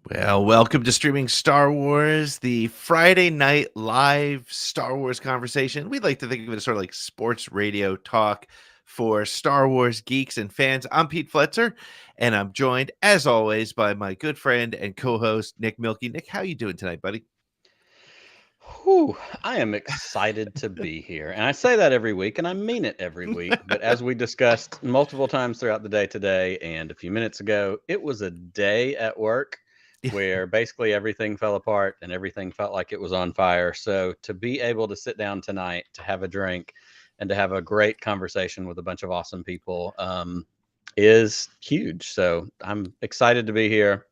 Well, welcome to Streaming Star Wars, the Friday night live Star Wars conversation. We'd like to think of it as sort of like sports radio talk for Star Wars geeks and fans. I'm Pete Fletzer, and I'm joined, as always, by my good friend and co-host, Nick Milkey. Nick, how you doing tonight, buddy? Whew, I am excited to be here. And I say that every week, and I mean it every week. But as we discussed multiple times throughout the day today and a few minutes ago, it was a day at work where basically everything fell apart and everything felt like it was on fire. So to be able to sit down tonight, to have a drink, and to have a great conversation with a bunch of awesome people is huge. So I'm excited to be here.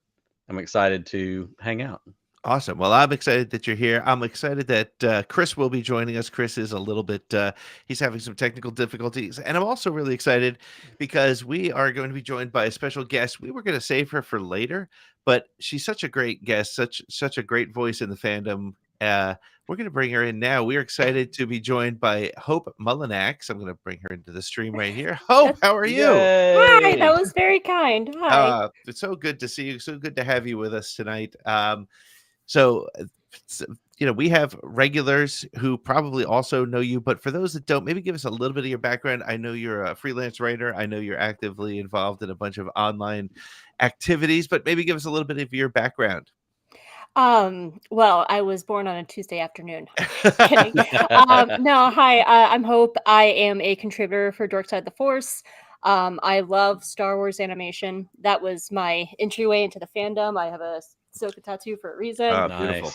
I'm excited to hang out. Awesome. Well, I'm excited that you're here. I'm excited that Chris will be joining us. Chris is a little bit, he's having some technical difficulties. And I'm also really excited because we are going to be joined by a special guest. We were going to save her for later, but she's such a great guest, such a great voice in the fandom. We're going to bring her in now. We're excited to be joined by Hope Mullinax. I'm going to bring her into the stream right here. Hope, how are you? Hi, that was very kind. Hi. It's so good to see you. So good to have you with us tonight. So, we have regulars who probably also know you, but for those that don't, maybe give us a little bit of your background. I know you're a freelance writer. I know you're actively involved in a bunch of online activities, but maybe give us a little bit of your background. Well, I was born on a Tuesday afternoon. Kidding. No, hi, I'm Hope. I am a contributor for Dorkside the Force. I love Star Wars animation. That was my entryway into the fandom. I have a Ahsoka tattoo for a reason. Beautiful.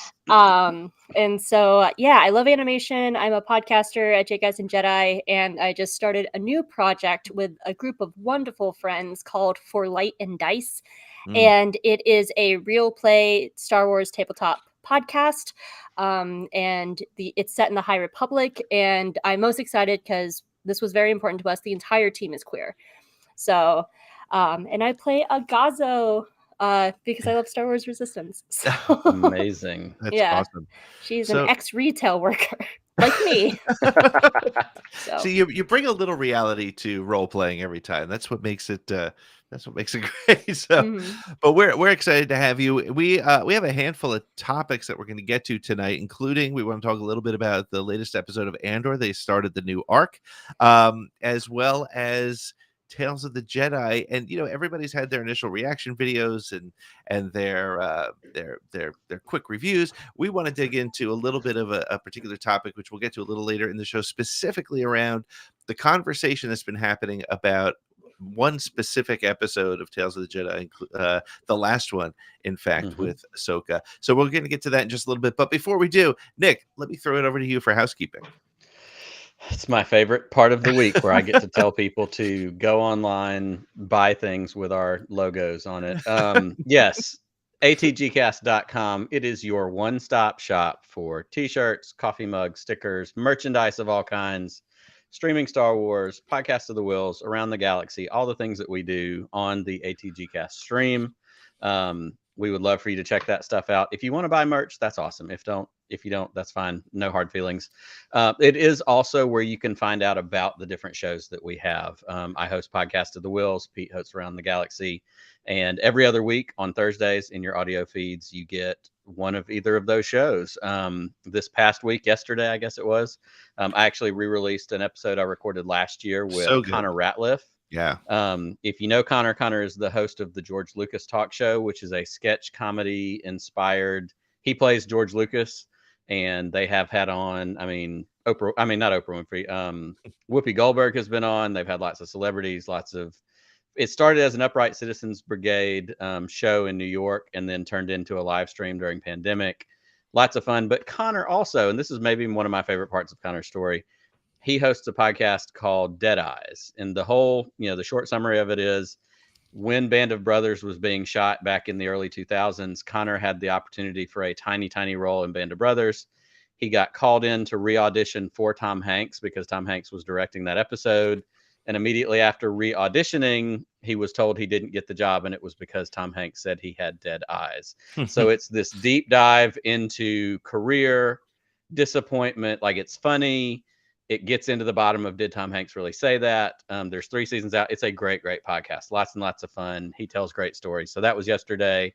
And so, yeah, I love animation. I'm a podcaster at Jedi and Jedi, and I just started a new project with a group of wonderful friends called For Light and Dice. And it is a real play Star Wars tabletop podcast. And it's set in the High Republic. And I'm most excited because this was very important to us. The entire team is queer. So, and I play a Gazo because I love Star Wars Resistance. So, amazing. That's awesome. She's an ex-retail worker like me. So you bring a little reality to role playing every time. That's what makes it great. So, but we're excited to have you. We have a handful of topics that we're going to get to tonight, including we want to talk a little bit about the latest episode of Andor. They started the new arc, as well as Tales of the Jedi, and everybody's had their initial reaction videos and their quick reviews. We want to dig into a little bit of a particular topic, which we'll get to a little later in the show, specifically around the conversation that's been happening about one specific episode of Tales of the Jedi, the last one, in fact, with Ahsoka. So we're going to get to that in just a little bit. But before we do, Nick, let me throw it over to you for housekeeping. It's my favorite part of the week where I get to tell people to go online, buy things with our logos on it. Yes, atgcast.com. It is your one-stop shop for t-shirts, coffee mugs, stickers, merchandise of all kinds, streaming Star Wars, podcast of the Wills, around the galaxy, all the things that we do on the ATGcast stream. We would love for you to check that stuff out. If you want to buy merch, that's awesome. If you don't, that's fine. No hard feelings. It is also where you can find out about the different shows that we have. I host Podcast of the Wills. Pete hosts Around the Galaxy. And every other week on Thursdays in your audio feeds, you get one of either of those shows. This past week, yesterday, I guess it was, I actually re-released an episode I recorded last year with Connor Ratliff. Yeah. If you know Connor is the host of the George Lucas Talk Show, which is a sketch comedy inspired. He plays George Lucas, and they have had on, not Oprah Winfrey. Whoopi Goldberg has been on. They've had lots of celebrities, it started as an Upright Citizens Brigade show in New York, and then turned into a live stream during pandemic. Lots of fun. But Connor also, and this is maybe one of my favorite parts of Connor's story, he hosts a podcast called Dead Eyes. And the whole, the short summary of it is when Band of Brothers was being shot back in the early 2000s, Connor had the opportunity for a tiny, tiny role in Band of Brothers. He got called in to re-audition for Tom Hanks because Tom Hanks was directing that episode. And immediately after re-auditioning, he was told he didn't get the job, and it was because Tom Hanks said he had dead eyes. So it's this deep dive into career, disappointment. Like, it's funny. It gets into the bottom of, did Tom Hanks really say that? There's 3 seasons out. It's a great, great podcast. Lots and lots of fun. He tells great stories. So that was yesterday.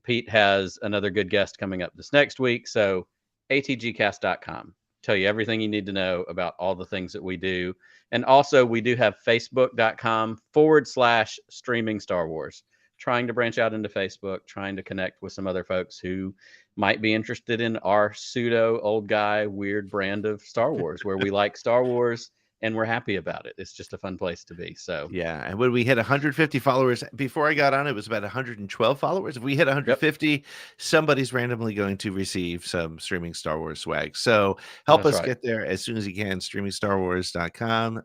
Pete has another good guest coming up this next week. So atgcast.com. Tell you everything you need to know about all the things that we do. And also, we do have facebook.com/streaming Star Wars. Trying to branch out into Facebook, trying to connect with some other folks who might be interested in our pseudo old guy weird brand of Star Wars, where we like Star Wars and we're happy about it. It's just a fun place to be. So yeah, and when we hit 150 followers, before I got on, it was about 112 followers. If we hit 150, somebody's randomly going to receive some streaming Star Wars swag. So help us get there as soon as you can. StreamingStarWars.com.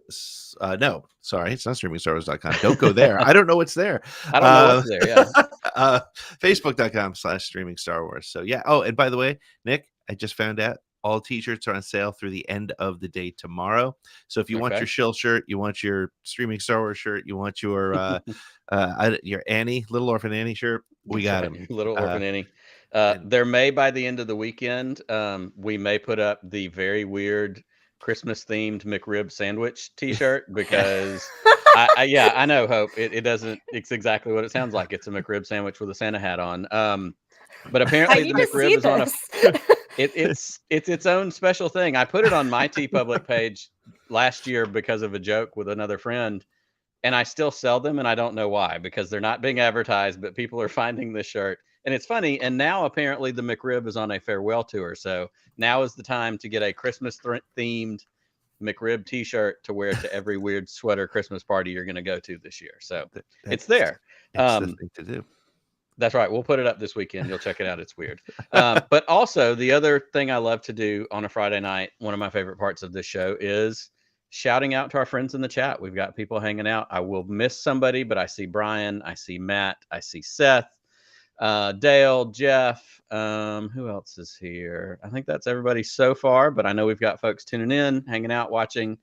No, sorry, it's not StreamingStarWars.com. Don't go there. I don't know what's there. I don't know what's there. Yeah. Facebook.com/streamingstarwars. So yeah. Oh, and by the way, Nick, I just found out all t-shirts are on sale through the end of the day tomorrow. So if you want your shill shirt, you want your streaming Star Wars shirt, you want your Annie, Little Orphan Annie shirt, we got them. Little Orphan Annie. There may, by the end of the weekend, we may put up the very weird Christmas themed McRib sandwich t-shirt because I know, Hope. It doesn't, it's exactly what it sounds like. It's a McRib sandwich with a Santa hat on. But apparently the McRib is on a it's its own special thing. I put it on my TeePublic page last year because of a joke with another friend, and I still sell them, and I don't know why, because they're not being advertised, but people are finding this shirt, and it's funny. And now apparently the McRib is on a farewell tour, so now is the time to get a Christmas themed McRib t-shirt to wear to every weird sweater Christmas party you're going to go to this year. So it's there. It's the thing to do. That's right. We'll put it up this weekend. You'll check it out. It's weird. But also, the other thing I love to do on a Friday night, one of my favorite parts of this show, is shouting out to our friends in the chat. We've got people hanging out. I will miss somebody, but I see Brian, I see Matt, I see Seth, Dale, Jeff. Who else is here? I think that's everybody so far, but I know we've got folks tuning in, hanging out, watching.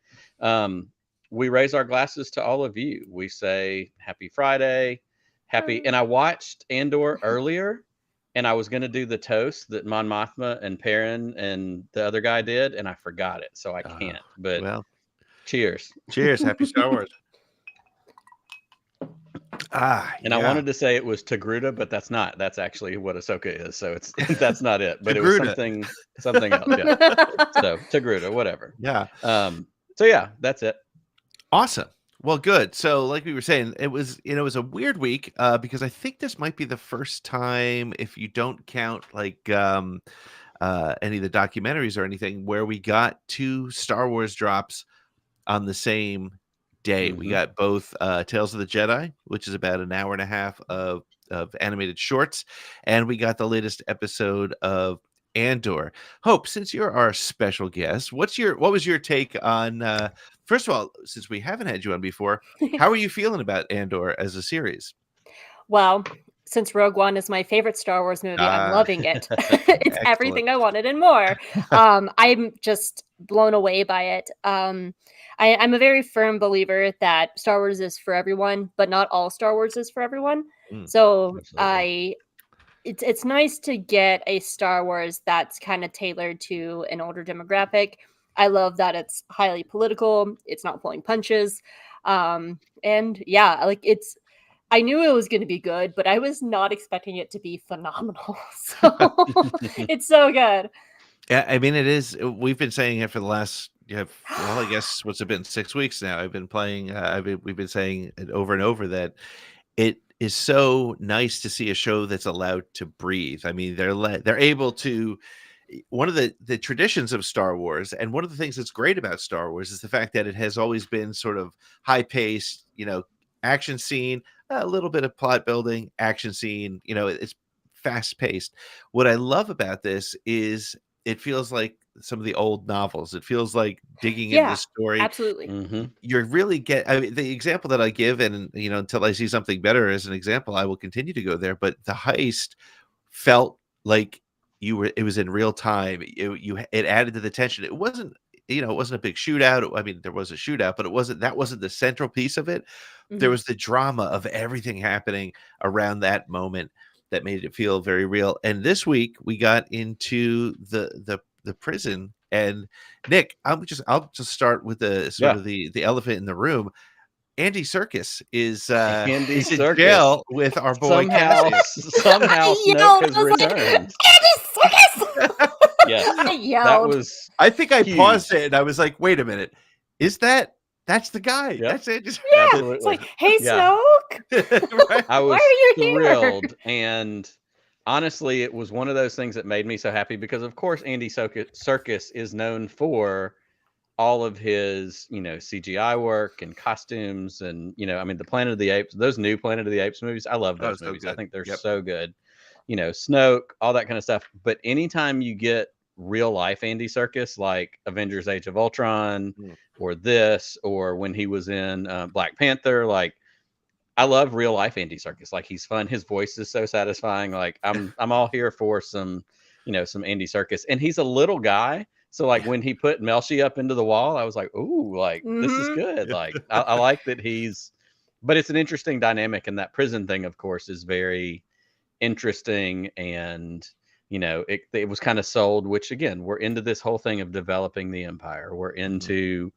We raise our glasses to all of you. We say happy Friday. Happy. And I watched Andor earlier, and I was going to do the toast that Mon Mothma and Perrin and the other guy did, and I forgot it, so I can't. But cheers. Cheers. Happy Star Wars. And I wanted to say it was Togruta, but that's not. That's actually what Ahsoka is. So that's not it. But Togruta. It was something else. Yeah. So Togruta, whatever. Yeah. So yeah, that's it. Awesome. Well, good. So like we were saying, it was a weird week because I think this might be the first time, if you don't count like any of the documentaries or anything, where we got 2 Star Wars drops on the same day. We got both Tales of the Jedi, which is about an hour and a half of animated shorts, and we got the latest episode of Andor. Hope, since you're our special guest, what was your take on first of all, since we haven't had you on before, how are you feeling about Andor as a series? Well, since Rogue One is my favorite Star Wars movie, I'm loving it. It's everything I wanted and more. I'm just blown away by it. I'm a very firm believer that Star Wars is for everyone, but not all Star Wars is for everyone. So it's nice to get a Star Wars that's kind of tailored to an older demographic. I love that it's highly political. It's not pulling punches. And yeah, like I knew it was going to be good, but I was not expecting it to be phenomenal. So it's so good. Yeah, I mean, it is. We've been saying it for the last, I guess, what's it been, 6 weeks now? I've been playing. We've been saying it over and over that it is so nice to see a show that's allowed to breathe. I mean, they're able to. One of the traditions of Star Wars, and one of the things that's great about Star Wars, is the fact that it has always been sort of high paced, action scene, a little bit of plot building, action scene, it's fast paced. What I love about this is it feels like some of the old novels. It feels like digging into the story. Absolutely. You're really I mean, the example that I give, and until I see something better as an example, I will continue to go there. But the heist felt like it was in real time. It added to the tension. It wasn't, it wasn't a big shootout. I mean, there was a shootout, but that wasn't the central piece of it. There was the drama of everything happening around that moment that made it feel very real. And this week we got into the prison. And Nick, I'll just start with the sort of the elephant in the room. Andy Serkis is Andy in Serkis. jail with our boy somehow Snoke has returned. Andy Serkis. Yes, I yelled. I think I huge. paused it and I was like, "Wait a minute, that's the guy? Yep. That's Andy Serkis." Yeah, Absolutely. it's like, hey, Snoke. Right? I was Why are you thrilled, here? and honestly, it was one of those things that made me so happy because, of course, Andy Serkis is known for all of his, CGI work and costumes, and I mean, the Planet of the Apes, those new Planet of the Apes movies, I love those movies. I think they're so good. Snoke, all that kind of stuff. But anytime you get real life Andy Serkis, like Avengers: Age of Ultron, or this, or when he was in Black Panther, like, I love real life Andy Serkis. Like, he's fun. His voice is so satisfying. Like, I'm all here for some Andy Serkis, and he's a little guy. So like when he put Melshi up into the wall, I was like, ooh, like this is good. Like I like that but it's an interesting dynamic, and that prison thing, of course, is very interesting. And it was kind of sold, which again, we're into this whole thing of developing the Empire. We're into,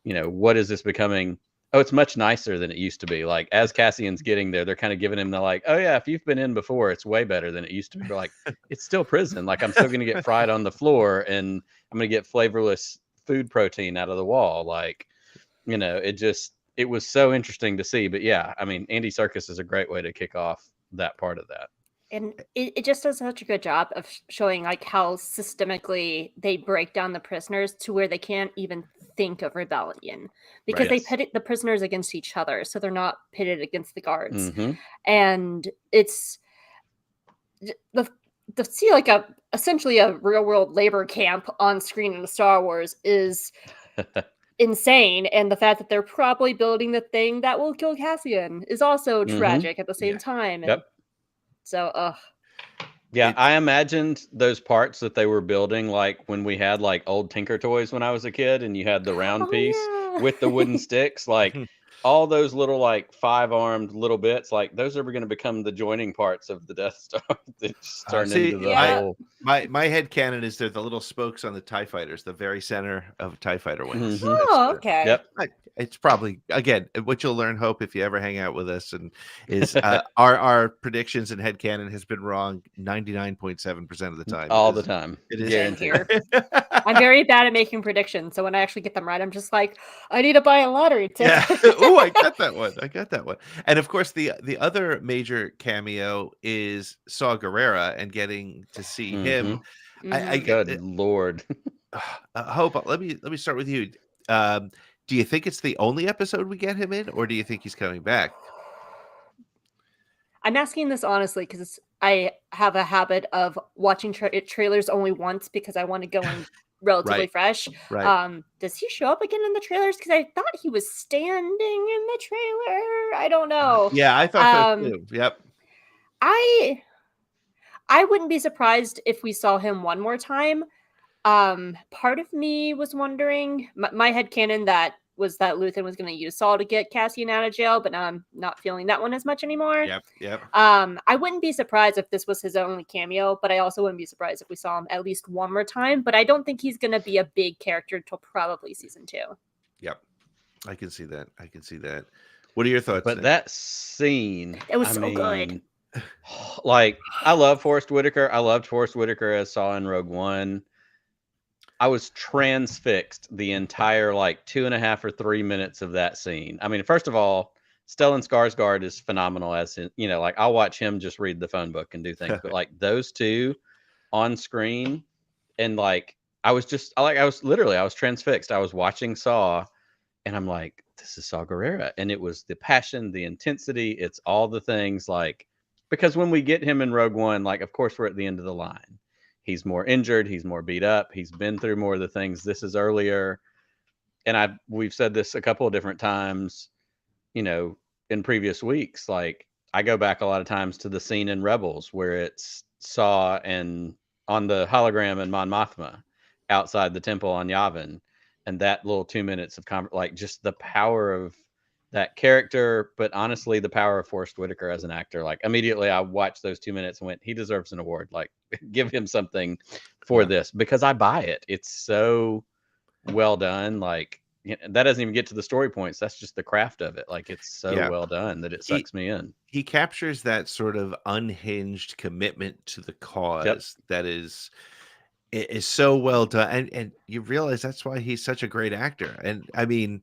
what is this becoming? Oh, it's much nicer than it used to be. Like, as Cassian's getting there, they're kind of giving him the like, oh yeah, if you've been in before, it's way better than it used to be. But like, it's still prison. Like, I'm still going to get fried on the floor, and I'm going to get flavorless food protein out of the wall. Like, it was so interesting to see. But yeah, I mean, Andy Serkis is a great way to kick off that part of that. And it just does such a good job of showing like how systemically they break down the prisoners to where they can't even think of rebellion, because they pit the prisoners against each other, so they're not pitted against the guards. And it's the see like essentially a real world labor camp on screen in the Star Wars is insane. And the fact that they're probably building the thing that will kill Cassian is also tragic at the same time. And so, yeah, I imagined those parts that they were building, like when we had like old Tinker Toys when I was a kid, and you had the round piece with the wooden sticks, like all those little like 5-armed little bits, like those are going to become the joining parts of the Death Star that just turn into the whole. My head canon is they're the little spokes on the TIE fighters, the very center of a TIE fighter wings. Oh, okay. Yep. It's probably, again, what you'll learn, Hope, if you ever hang out with us, and is our predictions and head canon has been wrong 99.7% of the time. All the time. It is here. I'm very bad at making predictions, so when I actually get them right, I'm just like, I need to buy a lottery ticket. Oh, I got that one. And of course, the other major cameo is Saw Gerrera, and getting to see him. Good Lord. Hope, let me start with you. Do you think it's the only episode we get him in, or do you think he's coming back? I'm asking this honestly because I have a habit of watching trailers only once because I want to go in relatively fresh. Right. Does he show up again in the trailers? Because I thought he was standing in the trailer. I don't know. Yeah, I thought so too. Yep. I wouldn't be surprised if we saw him one more time. Part of me was wondering, my headcanon that was that Luthen was going to use Saul to get Cassian out of jail, but now I'm not feeling that one as much anymore. Yep. I wouldn't be surprised if this was his only cameo, but I also wouldn't be surprised if we saw him at least one more time. But I don't think he's going to be a big character until probably season 2. Yep. I can see that. What are your thoughts? But that scene, it was good. Like, I love Forrest Whitaker. I loved Forrest Whitaker as Saw in Rogue One. I was transfixed the entire like 2.5 or 3 minutes of that scene. I mean, first of all, Stellan Skarsgård is phenomenal as in, like I'll watch him just read the phone book and do things, but like those two on screen, and like I was transfixed. I was watching Saw, and I'm like, this is Saw Gerrera, and it was the passion, the intensity, it's all the things, like, because when we get him in Rogue One, like, of course we're at the end of the line. He's more injured. He's more beat up. He's been through more of the things. This is earlier. And we've said this a couple of different times, in previous weeks. Like, I go back a lot of times to the scene in Rebels where it's Saw and on the hologram and Mon Mothma outside the temple on Yavin. And that little 2 minutes of like just the power of that character, but honestly, the power of Forrest Whitaker as an actor. Like, immediately I watched those 2 minutes and went, he deserves an award. Like, give him something for this, because I buy it. It's so well done. Like, that doesn't even get to the story points. That's just the craft of it. Like, it's so well done that it sucks me in. He captures that sort of unhinged commitment to the cause that is so well done, and you realize that's why he's such a great actor. And I mean,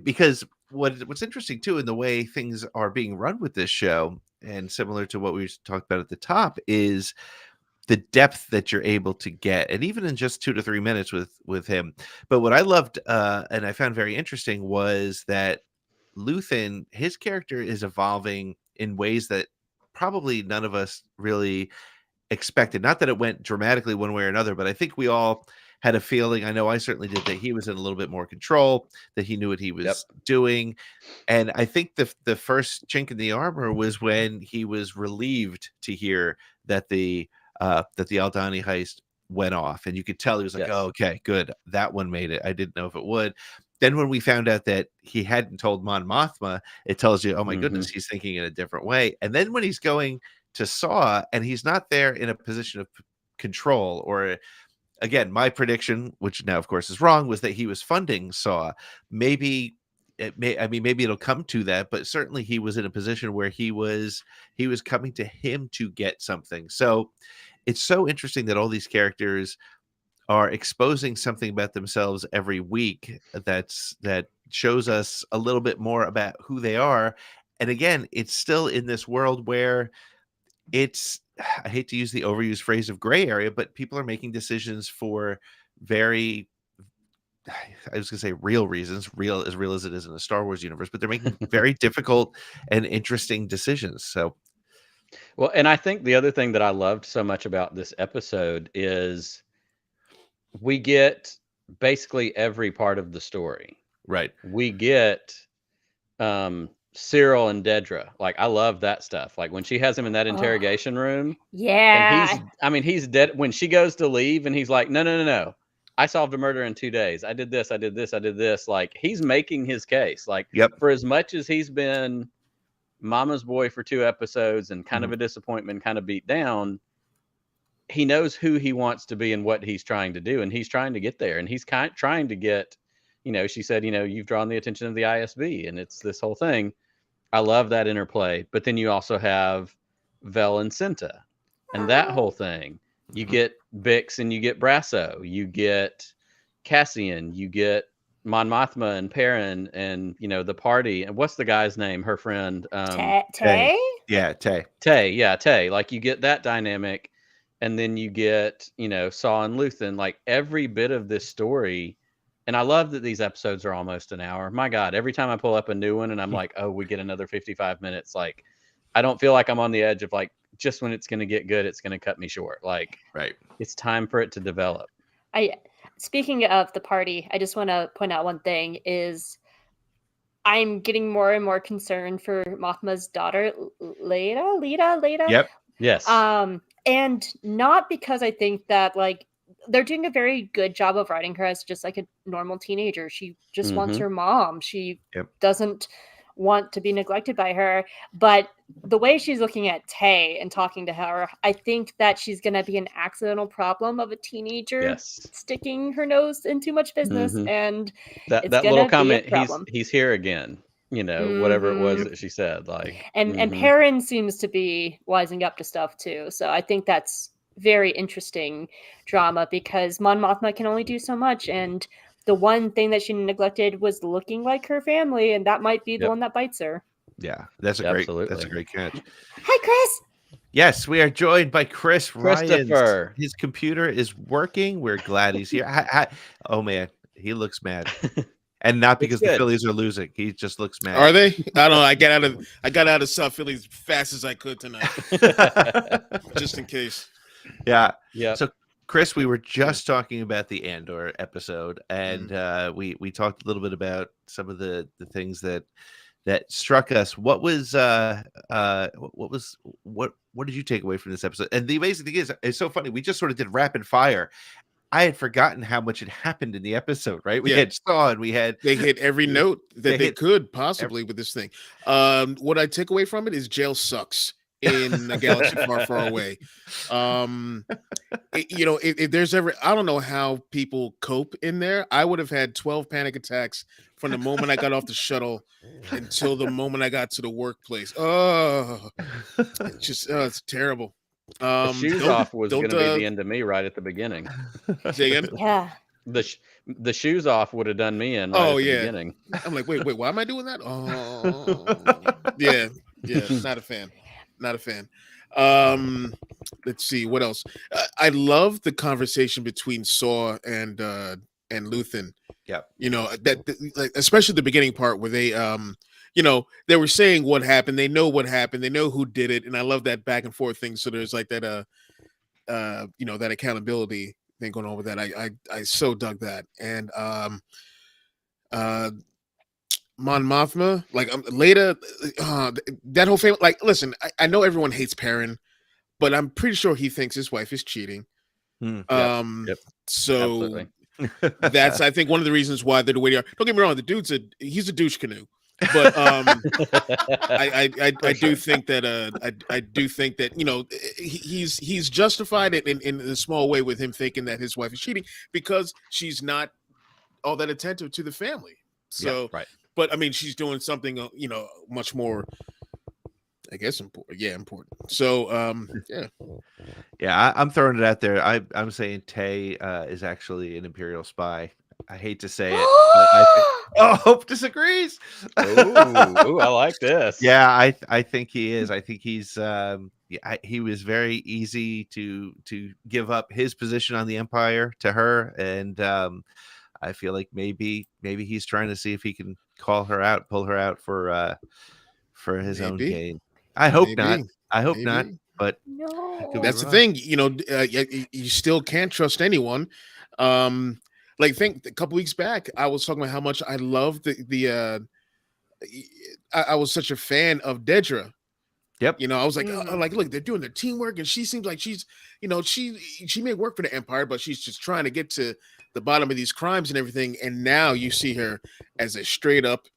because what's interesting too in the way things are being run with this show, and similar to what we talked about at the top, is the depth that you're able to get, and even in just 2 to 3 minutes with him. But what I loved and I found very interesting was that Luthen, his character is evolving in ways that probably none of us really expected. Not that it went dramatically one way or another, but I think we all had a feeling, I know I certainly did, that he was in a little bit more control, that he knew what he was doing. And I think the first chink in the armor was when he was relieved to hear that the Aldhani heist went off, and you could tell he was like, oh, okay, good, that one made it. I didn't know if it would. Then when we found out that he hadn't told Mon Mothma, it tells you, oh my goodness, he's thinking in a different way. And then when he's going to Saw, and he's not there in a position of control, or again, my prediction, which now of course is wrong, was that he was funding Saw. Maybe it'll come to that, but certainly he was in a position where he was coming to him to get something. So it's so interesting that all these characters are exposing something about themselves every week that shows us a little bit more about who they are. And again, it's still in this world where it's, I hate to use the overused phrase of gray area, but people are making decisions for very, I was going to say real reasons, real as it is in the Star Wars universe, but they're making very difficult and interesting decisions. So, well, and I think the other thing that I loved so much about this episode is we get basically every part of the story. Right. We get Cyril and Dedra. Like, I love that stuff. Like, when she has him in that interrogation room. Yeah. And he's dead. When she goes to leave and he's like, no. I solved a murder in 2 days. I did this. I did this. I did this. Like, he's making his case. Like, for as much as he's been mama's boy for 2 episodes and kind of a disappointment, kind of beat down, he knows who he wants to be and what he's trying to do. And he's trying to get there. And he's trying to get, she said, you've drawn the attention of the ISB, and it's this whole thing. I love that interplay. But then you also have Vel and Cinta and that whole thing. You get Bix and you get Brasso. You get Cassian. You get Mon Mothma and Perrin and, the party. And what's the guy's name? Her friend. Tay? Yeah, Tay. Tay. Yeah, Tay. Like, you get that dynamic. And then you get, Saw and Luthen. Like, every bit of this story. And I love that these episodes are almost an hour. My God, every time I pull up a new one and I'm like, oh, we get another 55 minutes. Like, I don't feel like I'm on the edge of, like, just when it's going to get good, it's going to cut me short. Like, right. It's time for it to develop. Speaking of the party, I just want to point out one thing is I'm getting more and more concerned for Mothma's daughter, Leda. Yep. Yes. And not because I think that, like, they're doing a very good job of writing her as just like a normal teenager. She just wants her mom. She doesn't want to be neglected by her. But the way she's looking at Tay and talking to her, I think that she's going to be an accidental problem of a teenager sticking her nose in too much business. And that little comment, he's here again, whatever it was that she said. Like, and Perrin seems to be wising up to stuff too. So I think that's very interesting drama, because Mon Mothma can only do so much, and the one thing that she neglected was looking like her family, and that might be the one that bites her. Yeah, that's a great catch. Hi, Chris. Yes, we are joined by Christopher. Ryan. His computer is working. We're glad he's here. Oh man, he looks mad. And not because the Phillies are losing. He just looks mad. Are they? I don't know. I got out of South Philly as fast as I could tonight. Just in case. Yeah. Yeah. So, Chris, we were just talking about the Andor episode, and we talked a little bit about some of the things that struck us. What did you take away from this episode? And the amazing thing is, it's so funny. We just sort of did rapid fire. I had forgotten how much had happened in the episode. Right? We had Saw, and we had they hit every note that they could possibly every, with this thing. What I take away from it is jail sucks in a galaxy far, far away. If there's ever, I don't know how people cope in there. I would have had 12 panic attacks from the moment I got off the shuttle until the moment I got to the workplace. Oh, it's terrible. The shoes off was going to be the end of me right at the beginning. Say again? Yeah. The shoes off would have done me in right at the beginning. I'm like, wait, why am I doing that? Oh, yeah, not a fan. Let's see what else. I love the conversation between Saw and Luthen. Yeah, like, especially the beginning part where they they were saying what happened. They know what happened. They know who did it, and I love that back and forth thing. So there's like that that accountability thing going on with that. I so dug that. And Mon Mothma, like later, that whole family. Like, listen, I know everyone hates Perrin, but I'm pretty sure he thinks his wife is cheating. Yep. So Absolutely. that's, I think, one of the reasons why they're the way they are. Don't get me wrong, he's a douche canoe. But I do think that I do think that he's justified it in a small way with him thinking that his wife is cheating because she's not all that attentive to the family. So right. But I mean, she's doing something much more, I guess, important. Yeah, important. So yeah, I'm throwing it out there. I'm saying Tay is actually an Imperial spy. I hate to say it, but I think Hope disagrees. Ooh, I like this. Yeah, I think he is. I think he's he was very easy to give up his position on the Empire to her, and I feel like maybe he's trying to see if he can pull her out for his own gain. I hope not. I hope not. But no, that's the thing. You still can't trust anyone. Like, think a couple weeks back, I was talking about how much I loved I was such a fan of Dedra. Yep. I was like, look, they're doing their teamwork, and she seems like she's, she may work for the Empire, but she's just trying to get to the bottom of these crimes and everything. And now you see her as a straight up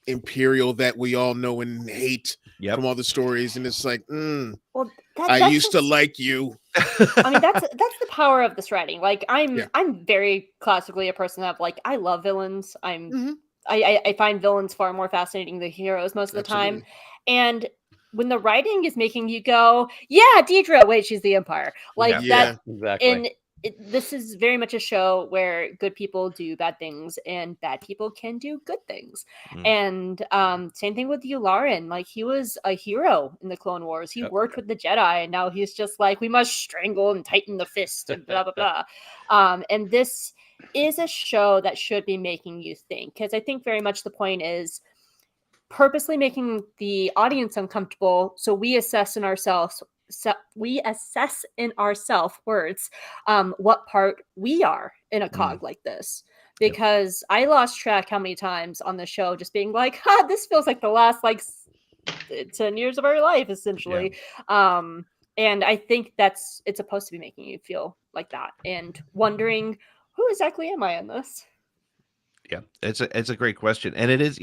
Imperial that we all know and hate from all the stories, and it's like, well, I used to like you. I mean, that's the power of this writing. Like, I'm very classically a person that, like, I love villains. I find villains far more fascinating than heroes most of the time, and when the writing is making you go, yeah, Deidre, wait, she's the Empire, like that. Exactly. And this is very much a show where good people do bad things and bad people can do good things. And same thing with Yularen. Like, he was a hero in the Clone Wars. He worked with the Jedi, and now he's just like, we must strangle and tighten the fist and blah, blah, blah. And this is a show that should be making you think, because I think very much the point is purposely making the audience uncomfortable so we assess in ourselves words what part we are in a cog like this, because I lost track how many times on the show just being like, this feels like the last 10 years of our life essentially. And I think it's supposed to be making you feel like that and wondering, who exactly am I in this? Yeah, it's a great question, and it is,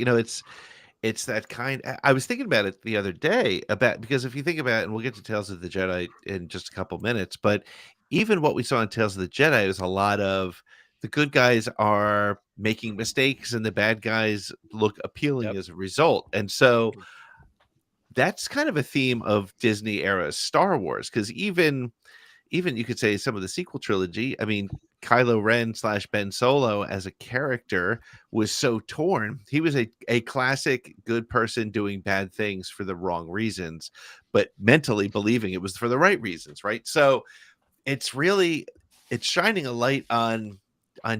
it's that kind. I was thinking about it the other day because if you think about it, and we'll get to Tales of the Jedi in just a couple minutes, but even what we saw in Tales of the Jedi is a lot of the good guys are making mistakes and the bad guys look appealing as a result. And so that's kind of a theme of Disney era Star Wars, because even you could say some of the sequel trilogy, I mean, Kylo Ren / Ben Solo as a character was so torn. He was a classic good person doing bad things for the wrong reasons, but mentally believing it was for the right reasons, right? So it's shining a light on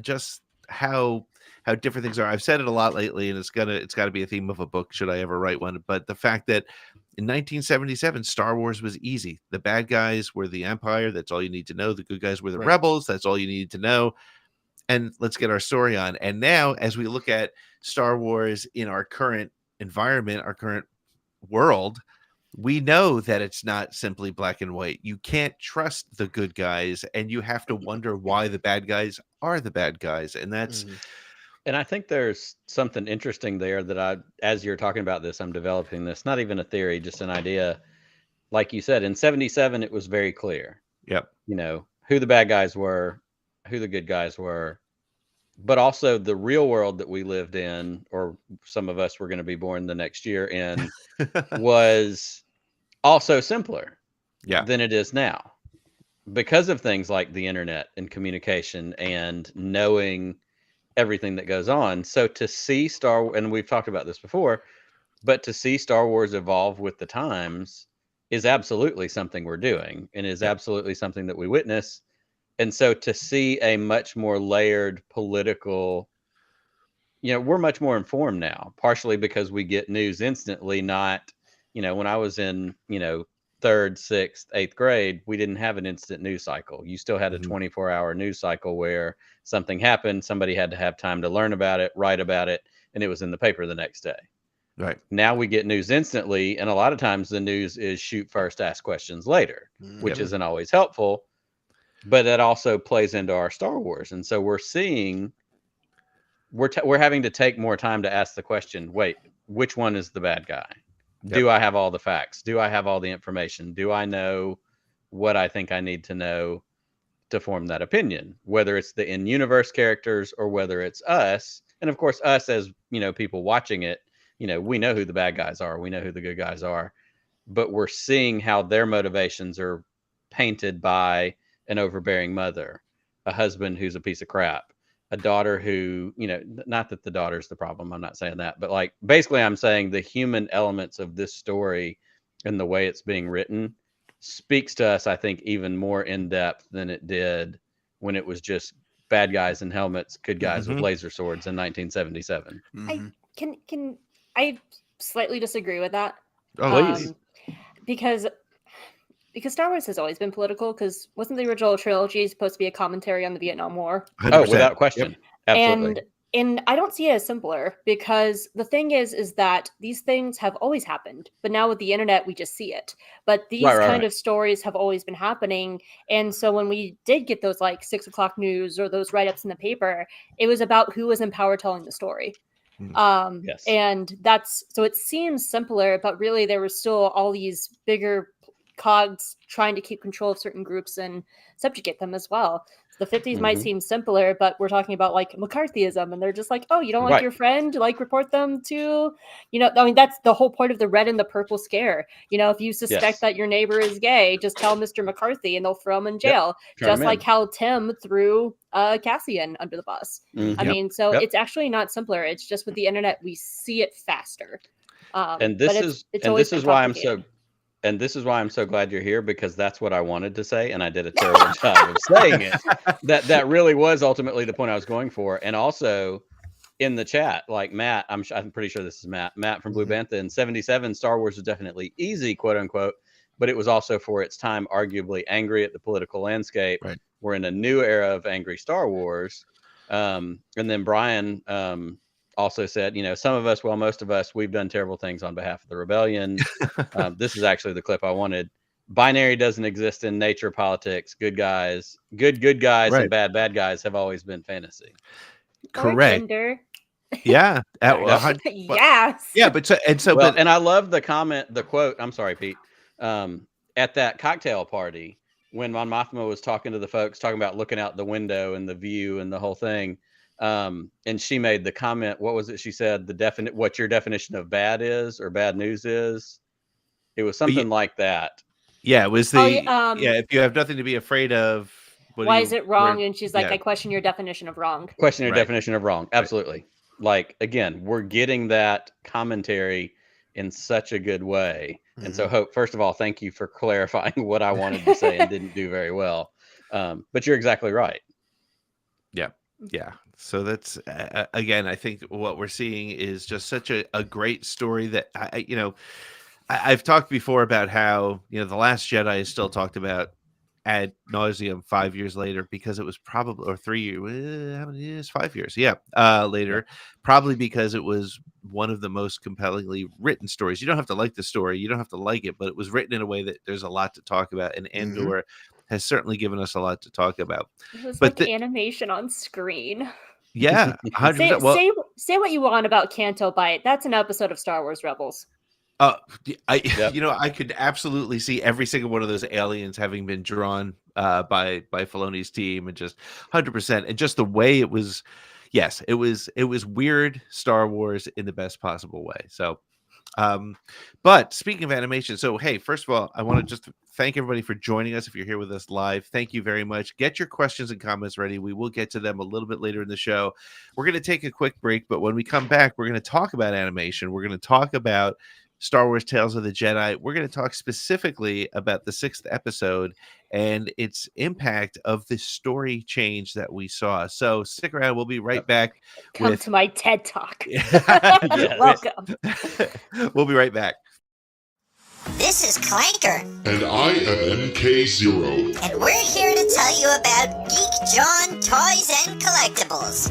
just how different things are. I've said it a lot lately, and it's got to be a theme of a book should I ever write one. But the fact that in 1977, Star Wars was easy. The bad guys were the Empire. That's all you need to know. The good guys were the rebels. That's all you needed to know. And let's get our story on. And now, as we look at Star Wars in our current environment, our current world, we know that it's not simply black and white. You can't trust the good guys, and you have to wonder why the bad guys are the bad guys. And that's and I think there's something interesting there that as you're talking about this, I'm developing this, not even a theory, just an idea. Like you said, in 77, it was very clear. Yep. You know, who the bad guys were, who the good guys were, but also the real world that we lived in, or some of us were going to be born the next year in, was also simpler than it is now, because of things like the internet and communication and knowing everything that goes on. So to see and we've talked about this before, but to see Star Wars evolve with the times is absolutely something we're doing, and is absolutely something that we witness. And so to see a much more layered political, we're much more informed now, partially because we get news instantly. Not, when I was in, 3rd, 6th, 8th grade, we didn't have an instant news cycle. You still had a 24-hour news cycle where something happened, somebody had to have time to learn about it, write about it, and it was in the paper the next day. Right. Now we get news instantly, and a lot of times the news is shoot first, ask questions later, which isn't always helpful, but that also plays into our Star Wars. And so we're seeing, we're having to take more time to ask the question, wait, which one is the bad guy? Do I have all the facts? Do I have all the information? Do I know what I think I need to know to form that opinion? Whether it's the in-universe characters or whether it's us. And of course, us as, people watching it, we know who the bad guys are. We know who the good guys are. But we're seeing how their motivations are painted by an overbearing mother, a husband who's a piece of crap, a daughter who, not that the daughter's the problem, I'm not saying that, but like, basically I'm saying the human elements of this story and the way it's being written speaks to us, I think, even more in depth than it did when it was just bad guys in helmets, good guys with laser swords in 1977. Can I slightly disagree with that? Please. Because Star Wars has always been political, because wasn't the original trilogy supposed to be a commentary on the Vietnam War? 100%. Oh, without question. Yep. Absolutely. And I don't see it as simpler, because the thing is that these things have always happened, but now with the internet, we just see it. But these kind of stories have always been happening. And so when we did get those like 6 o'clock news or those write-ups in the paper, it was about who was in power telling the story. Yes. And so it seems simpler, but really there were still all these bigger cogs trying to keep control of certain groups and subjugate them as well. The 50s might seem simpler, but we're talking about like McCarthyism, and they're just like, oh, you don't like your friend, like report them to, that's the whole point of the red and the purple scare. If you suspect that your neighbor is gay, just tell Mr. McCarthy and they'll throw him in jail. Just like how Tim threw Cassian under the bus. I mean, so it's actually not simpler. It's just with the internet, we see it faster. This is why I'm so glad you're here, because that's what I wanted to say, and I did a terrible job of saying it. That really was ultimately the point I was going for. And also in the chat, like Matt, I'm pretty sure this is Matt from Blue Bantha, in 77, Star Wars was definitely easy, quote unquote, but it was also for its time arguably angry at the political landscape. Right. We're in a new era of angry Star Wars. And then Brian also said, some of us, well, most of us, we've done terrible things on behalf of the rebellion. This is actually the clip I wanted. Binary doesn't exist in nature, politics. Good guys, good guys, and bad guys have always been fantasy. Correct. Yeah. Yes. Yeah, but and I love the comment, the quote. I'm sorry, Pete. At that cocktail party, when Mon Mothma was talking to the folks, talking about looking out the window and the view and the whole thing. And she made the comment, what was it she said, what your definition of bad is, or bad news is? It was something like that. Yeah, it was if you have nothing to be afraid of, why is it wrong? And she's like, I question your definition of wrong. Question your definition of wrong. Absolutely. Like, again, we're getting that commentary in such a good way. And so Hope, first of all, thank you for clarifying what I wanted to say and didn't do very well. But you're exactly right. Yeah. So that's again, I think what we're seeing is just such a great story that I've talked before about how the Last Jedi is still talked about ad nauseum 5 years later because it was probably or 3 years, how many years? 5 years, yeah, Yeah. later, probably because it was one of the most compellingly written stories. You don't have to like the story, you don't have to like it, but it was written in a way that there's a lot to talk about, and Mhm. Andor has certainly given us a lot to talk about. It was But like animation on screen. yeah, Say 100%. Well, say say what you want about Canto Bight. That's an episode of Star Wars Rebels. I Yep. I could absolutely see every single one of those aliens having been drawn by Filoni's team, and just 100%, and just the way it was. Yes, it was weird Star Wars in the best possible way. So but speaking of animation, so hey, first of all, I want to just thank everybody for joining us. If you're here with us live, thank you very much. Get your questions and comments ready. We will get to them a little bit later in the show. We're going to take a quick break, but when we come back, we're going to talk about animation. We're going to talk about Star Wars Tales of the Jedi. We're going to talk specifically about the 6th episode and its impact of the story change that we saw. So stick around. We'll be right Yep. back Come with to my TED Talk. Yes. Welcome. we'll be right back. This is Clanker, And I am MK0. and we're here to tell you about Geek John Toys and Collectibles.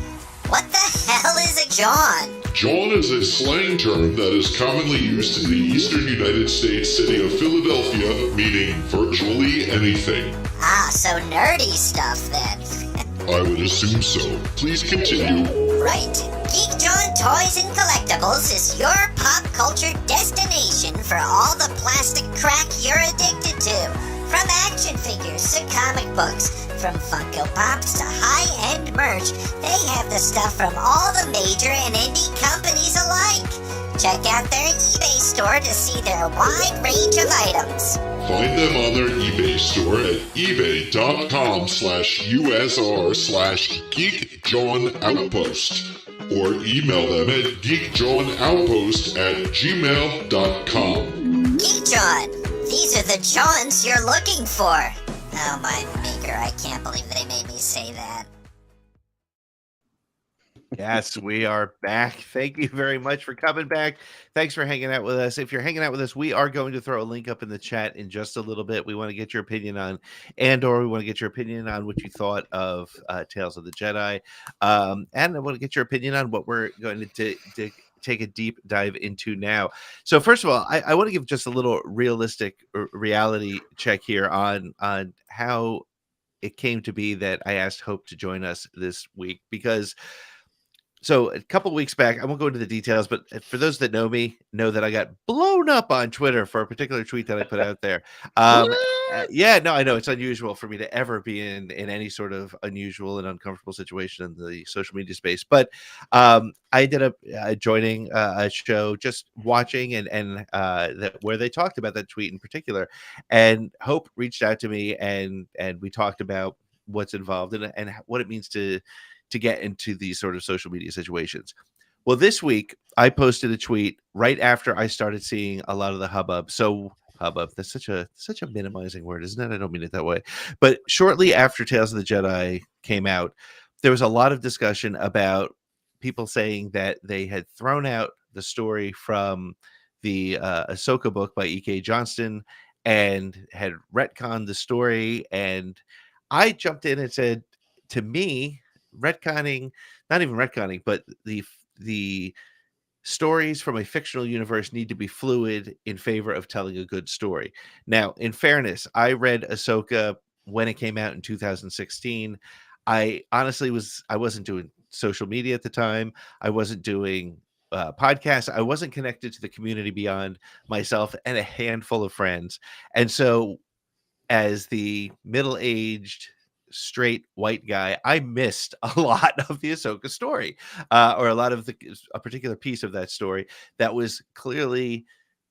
What the hell is a John? John is a slang term that is commonly used in the eastern United States city of Philadelphia, meaning virtually anything. Ah, so nerdy stuff then. I would assume so. Please continue. Right. Geek John Toys and Collectibles is your pop culture destination for all the plastic crack you're addicted to. From action figures to comic books, from Funko Pops to high-end merch, they have the stuff from all the major and indie companies alike. Check out their eBay store to see their wide range of items. Find them on their eBay store at ebay.com/USR/GeekJohnOutpost or email them at geekjohnoutpost@gmail.com. Geek John, these are the Johns you're looking for. Oh my maker, I can't believe they made me say that. Yes, we are back. Thank you very much for coming back. Thanks for hanging out with us. If you're hanging out with us, we are going to throw a link up in the chat in just a little bit. We want to get your opinion on Andor. We want to get your opinion on what you thought of Tales of the Jedi. And I want to get your opinion on what we're going to take a deep dive into now. So first of all, I want to give just a little realistic reality check here on how it came to be that I asked Hope to join us this week, because so a couple weeks back, I won't go into the details, but for those that know me, know that I got blown up on Twitter for a particular tweet that I put out there. Yeah, no, I know it's unusual for me to ever be in any sort of unusual and uncomfortable situation in the social media space. But I ended up joining a show, just watching and that where they talked about that tweet in particular. And Hope reached out to me, and we talked about what's involved and what it means to get into these sort of social media situations. Well, this week I posted a tweet right after I started seeing a lot of the hubbub. So hubbub, that's such a minimizing word, isn't it? I don't mean it that way. But shortly after Tales of the Jedi came out, there was a lot of discussion about people saying that they had thrown out the story from the Ahsoka book by E.K. Johnston and had retconned the story. And I jumped in and said, to me, retconning, not even retconning, but the stories from a fictional universe need to be fluid in favor of telling a good story. Now, in fairness, I read Ahsoka when it came out in 2016. I honestly I wasn't doing social media at the time. I wasn't doing podcasts. I wasn't connected to the community beyond myself and a handful of friends. And so as the middle-aged straight white guy, I missed a lot of the Ahsoka story, or a lot of a particular piece of that story that was clearly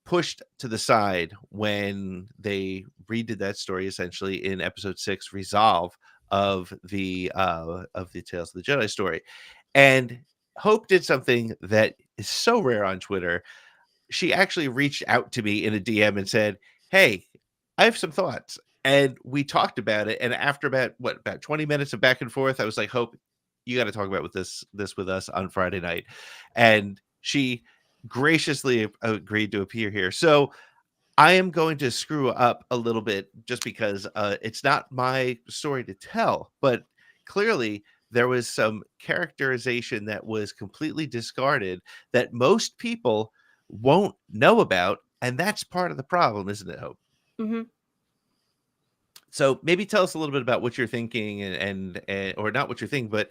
pushed to the side when they redid that story essentially in episode 6, Resolve, of the Tales of the Jedi story. And Hope did something that is so rare on Twitter. She actually reached out to me in a DM and said, "Hey, I have some thoughts." And we talked about it. And after about 20 minutes of back and forth, I was like, "Hope, you got to talk about this with us on Friday night. And she graciously agreed to appear here. So I am going to screw up a little bit just because it's not my story to tell, but clearly there was some characterization that was completely discarded that most people won't know about, and that's part of the problem, isn't it, Hope? Mm-hmm. So maybe tell us a little bit about what you're thinking, and or not what you're thinking, but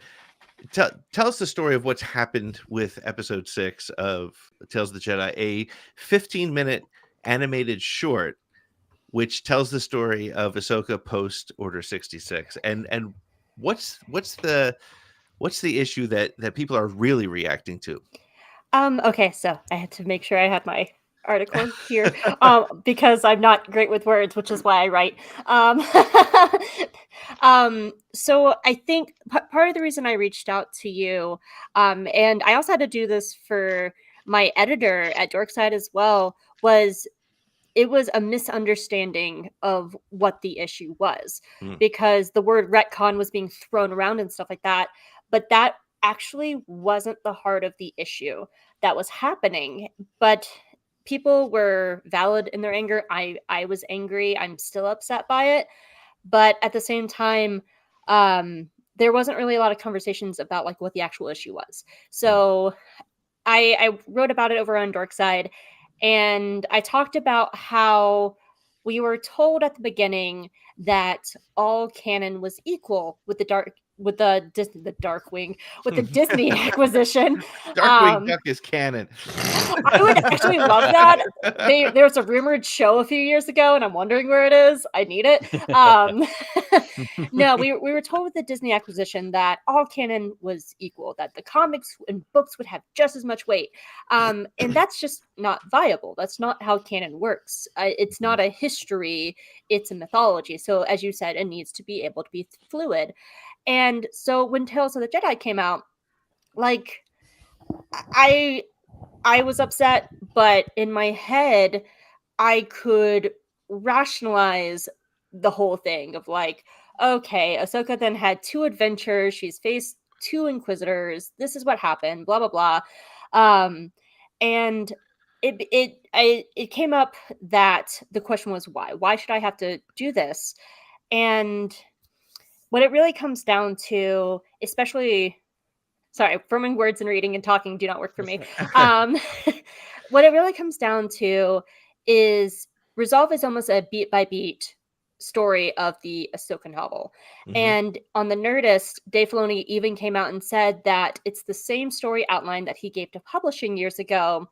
tell us the story of what's happened with episode 6 of Tales of the Jedi, a 15-minute animated short which tells the story of Ahsoka post Order 66. And what's the issue that people are really reacting to? Okay, so I had to make sure I had my article here because I'm not great with words, which is why I write. So I think part of the reason I reached out to you, and I also had to do this for my editor at Dorkside as well, was it was a misunderstanding of what the issue was, because the word retcon was being thrown around and stuff like that, but that actually wasn't the heart of the issue that was happening. But people were valid in their anger. I was angry. I'm still upset by it. But at the same time, there wasn't really a lot of conversations about like what the actual issue was. So I wrote about it over on Dorkside, and I talked about how we were told at the beginning that all canon was equal with the Darkwing, with the Disney acquisition. Darkwing Duck is canon. I would actually love that. There was a rumored show a few years ago, and I'm wondering where it is. I need it. No, we were told with the Disney acquisition that all canon was equal, that the comics and books would have just as much weight. And that's just not viable. That's not how canon works. It's not a history, it's a mythology. So as you said, it needs to be able to be fluid. And so when Tales of the Jedi came out, like I was upset, but in my head, I could rationalize the whole thing of like, okay, Ahsoka then had 2 adventures. She's faced 2 Inquisitors. This is what happened. Blah blah blah. And it came up that the question was why? Why should I have to do this? And what it really comes down to, especially, sorry, forming words and reading and talking do not work for me. What it really comes down to is Resolve is almost a beat by beat story of the Ahsoka novel. And on the Nerdist, Dave Filoni even came out and said that it's the same story outline that he gave to publishing years ago,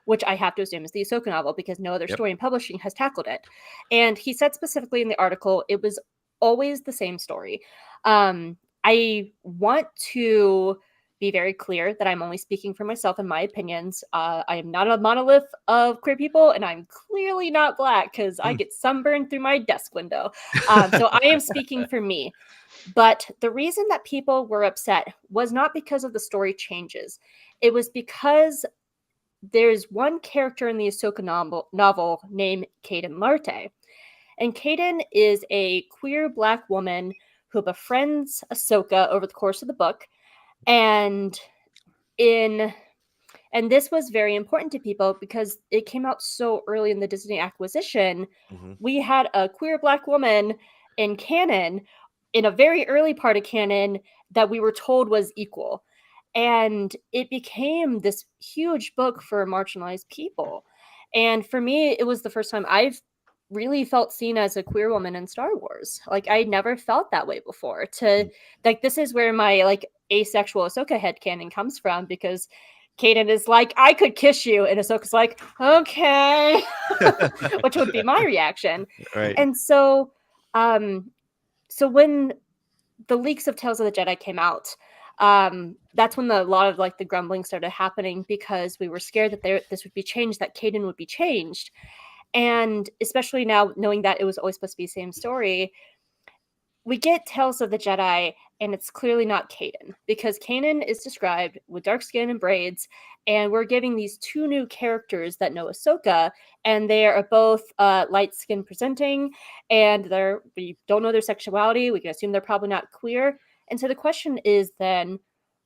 which I have to assume is the Ahsoka novel because no other story in publishing has tackled it. And he said specifically in the article, it was always the same story. I want to be very clear that I'm only speaking for myself and my opinions. I am not a monolith of queer people, and I'm clearly not Black because I get sunburned through my desk window. So I am speaking for me. But the reason that people were upset was not because of the story changes. It was because there's one character in the Ahsoka novel named Kaden Larte. And Kaden is a queer Black woman who befriends Ahsoka over the course of the book. And this was very important to people because it came out so early in the Disney acquisition. We had a queer Black woman in canon, in a very early part of canon, that we were told was equal. And it became this huge book for marginalized people. And for me, it was the first time I've really felt seen as a queer woman in Star Wars. Like I never felt that way before. Like this is where my like asexual Ahsoka headcanon comes from, because Kaden is like, I could kiss you, and Ahsoka's like, okay, which would be my reaction. Right. And so so when the leaks of Tales of the Jedi came out, that's when a lot of like the grumbling started happening, because we were scared that this would be changed, that Kaden would be changed. And especially now, knowing that it was always supposed to be the same story, we get Tales of the Jedi, and it's clearly not Kaden, because Kanan is described with dark skin and braids, and we're getting these 2 new characters that know Ahsoka, and they are both light skin presenting, and we don't know their sexuality. We can assume they're probably not queer. And so the question is then,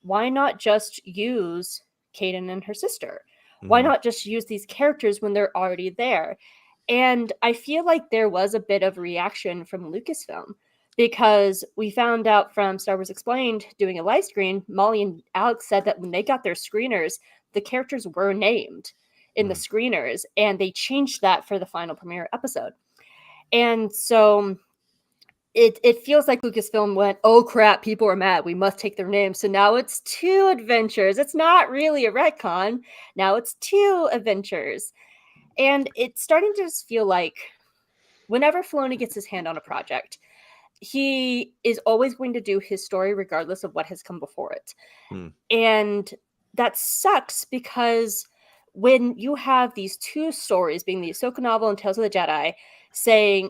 why not just use Kaden and her sister? Why not just use these characters when they're already there? And I feel like there was a bit of reaction from Lucasfilm, because we found out from Star Wars Explained doing a live screen, Molly and Alex said that when they got their screeners, the characters were named in the screeners, and they changed that for the final premiere episode. And so it feels like Lucasfilm went, oh crap, people are mad, we must take their names. So now it's 2 adventures. It's not really a retcon. Now it's 2 adventures. And it's starting to just feel like whenever Filoni gets his hand on a project, he is always going to do his story regardless of what has come before it. And that sucks, because when you have these 2 stories, being the Ahsoka novel and Tales of the Jedi,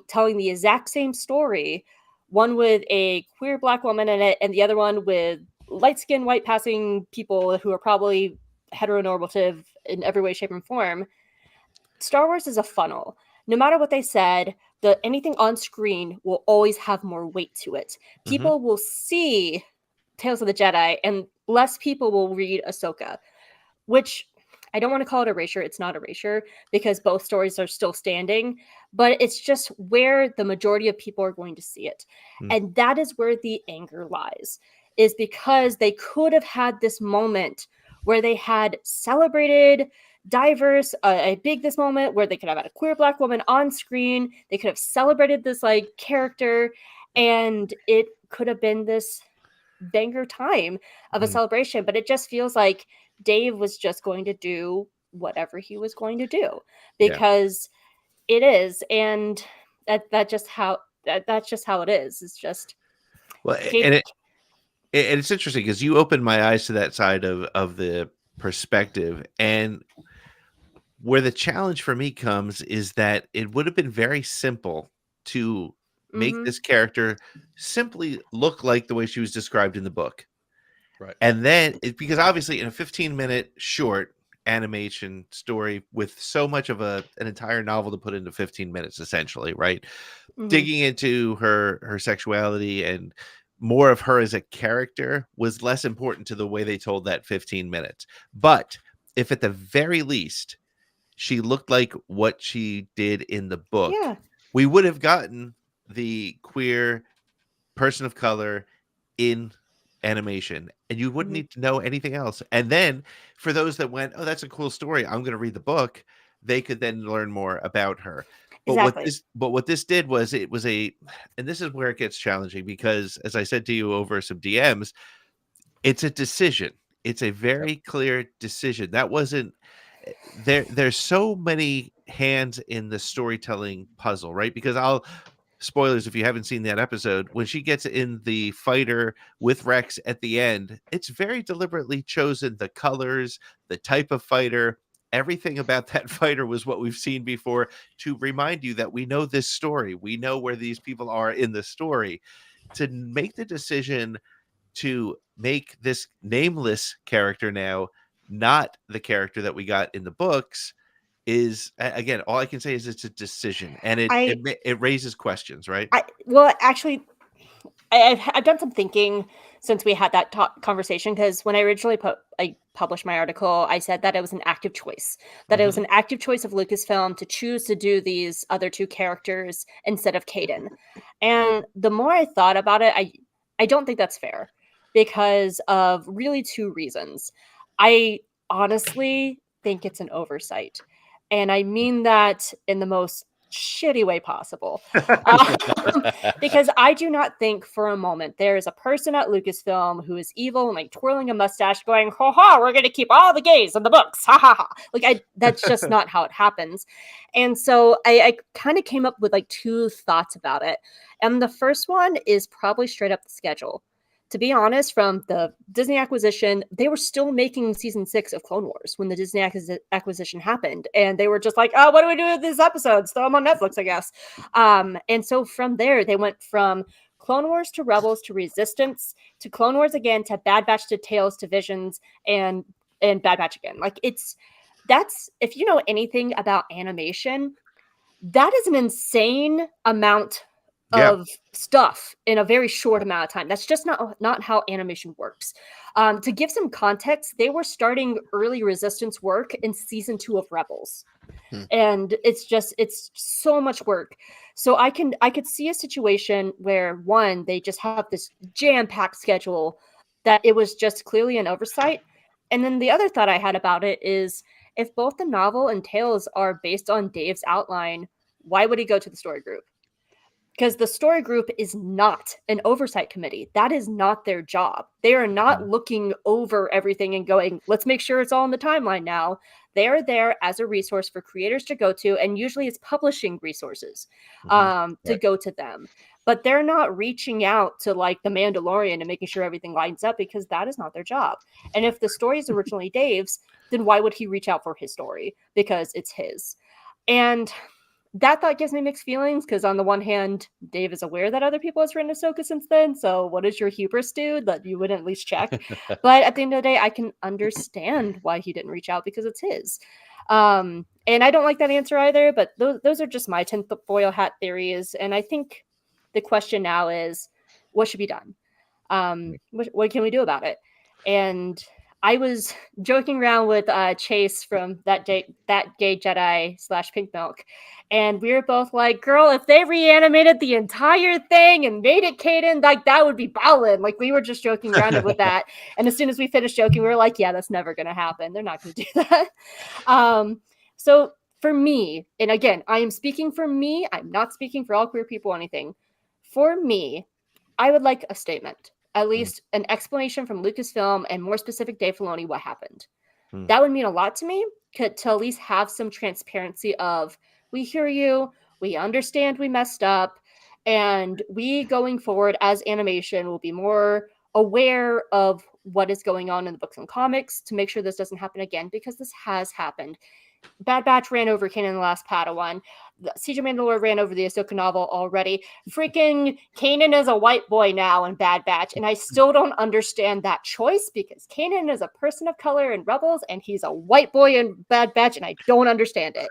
telling the exact same story, one with a queer Black woman in it and the other one with light-skinned, white-passing people who are probably heteronormative in every way, shape, and form, Star Wars is a funnel. No matter what they said, anything on screen will always have more weight to it. People will see Tales of the Jedi, and less people will read Ahsoka, which I don't want to call it erasure. It's not erasure, because both stories are still standing, but it's just where the majority of people are going to see it. And that is where the anger lies, is because they could have had this moment where they had celebrated diverse, a big this moment where they could have had a queer Black woman on screen. They could have celebrated this like character, and it could have been this banger time of a celebration. But it just feels like Dave was just going to do whatever he was going to do, because it is, and that's just how it is. It's just and it's interesting because you opened my eyes to that side of the perspective, and where the challenge for me comes is that it would have been very simple to make this character simply look like the way she was described in the book. Right. And then because obviously in a 15-minute short animation story with so much of an entire novel to put into 15 minutes, essentially, right? Digging into her sexuality and more of her as a character was less important to the way they told that 15 minutes. But if at the very least she looked like what she did in the book, we would have gotten the queer person of color in animation, and you wouldn't need to know anything else. And then for those that went, oh, that's a cool story, I'm going to read the book, they could then learn more about her. But what this did was, it was and this is where it gets challenging, because as I said to you over some DMs, it's a decision. It's a very clear decision. That wasn't there's so many hands in the storytelling puzzle, right? Because spoilers if you haven't seen that episode, when she gets in the fighter with Rex at the end, it's very deliberately chosen, the colors, the type of fighter, everything about that fighter was what we've seen before, to remind you that we know this story, we know where these people are in the story. To make the decision to make this nameless character now not the character that we got in the books is, again, all I can say is it's a decision, and it raises questions, right? Actually, I've done some thinking since we had that conversation, because when I originally published my article, I said that it was an active choice, that it was an active choice of Lucasfilm to choose to do these other 2 characters instead of Kaden. And the more I thought about it, I don't think that's fair, because of really 2 reasons. I honestly think it's an oversight, and I mean that in the most shitty way possible. Because I do not think for a moment there is a person at Lucasfilm who is evil and like twirling a mustache going, ha ha, we're going to keep all the gays in the books. Ha ha ha. Like, that's just not how it happens. And so I kind of came up with like 2 thoughts about it. And the first one is probably straight up the schedule. To be honest, from the Disney acquisition, they were still making season 6 of Clone Wars when the Disney acquisition happened. And they were just like, oh, what do we do with these episodes? Throw them on Netflix, I guess. And so from there, they went from Clone Wars to Rebels to Resistance to Clone Wars again to Bad Batch to Tales to Visions and Bad Batch again. Like, that's, if you know anything about animation, that is an insane amount of stuff in a very short amount of time. That's just not how animation works. To give some context, they were starting early Resistance work in season 2 of Rebels. And it's so much work. So I could see a situation where, one, they just have this jam-packed schedule that it was just clearly an oversight. And then the other thought I had about it is, if both the novel and tales are based on Dave's outline, why would he go to the story group? Because the story group is not an oversight committee. That is not their job. They are not looking over everything and going, let's make sure it's all in the timeline now. They are there as a resource for creators to go to, and usually it's publishing resources to go to them. But they're not reaching out to like the Mandalorian and making sure everything lines up, because that is not their job. And if the story is originally Dave's, then why would he reach out for his story? Because it's his. And that thought gives me mixed feelings, because on the one hand, Dave is aware that other people has written Ahsoka since then. So what is your hubris, dude, that you wouldn't at least check? But at the end of the day, I can understand why he didn't reach out, because it's his. And I don't like that answer either, but those are just my tinfoil hat theories. And I think the question now is, what should be done? What can we do about it? And I was joking around with Chase from that gay Jedi / Pink Milk, and we were both like, "Girl, if they reanimated the entire thing and made it canon, like that would be ballin'." Like we were just joking around with that, and as soon as we finished joking, we were like, "Yeah, that's never gonna happen. They're not gonna do that." So for me, and again, I am speaking for me. I'm not speaking for all queer people or anything. For me, I would like a statement. At least an explanation from Lucasfilm, and more specific, Dave Filoni, what happened. That would mean a lot to me, to at least have some transparency of, we hear you, we understand we messed up, and we, going forward as animation, will be more aware of what is going on in the books and comics to make sure this doesn't happen again, because this has happened. Bad Batch ran over Kanan in the Last Padawan. CJ Mandalore ran over the Ahsoka novel already. Freaking Kanan is a white boy now in Bad Batch, and I still don't understand that choice, because Kanan is a person of color in Rebels, and he's a white boy in Bad Batch, and I don't understand it.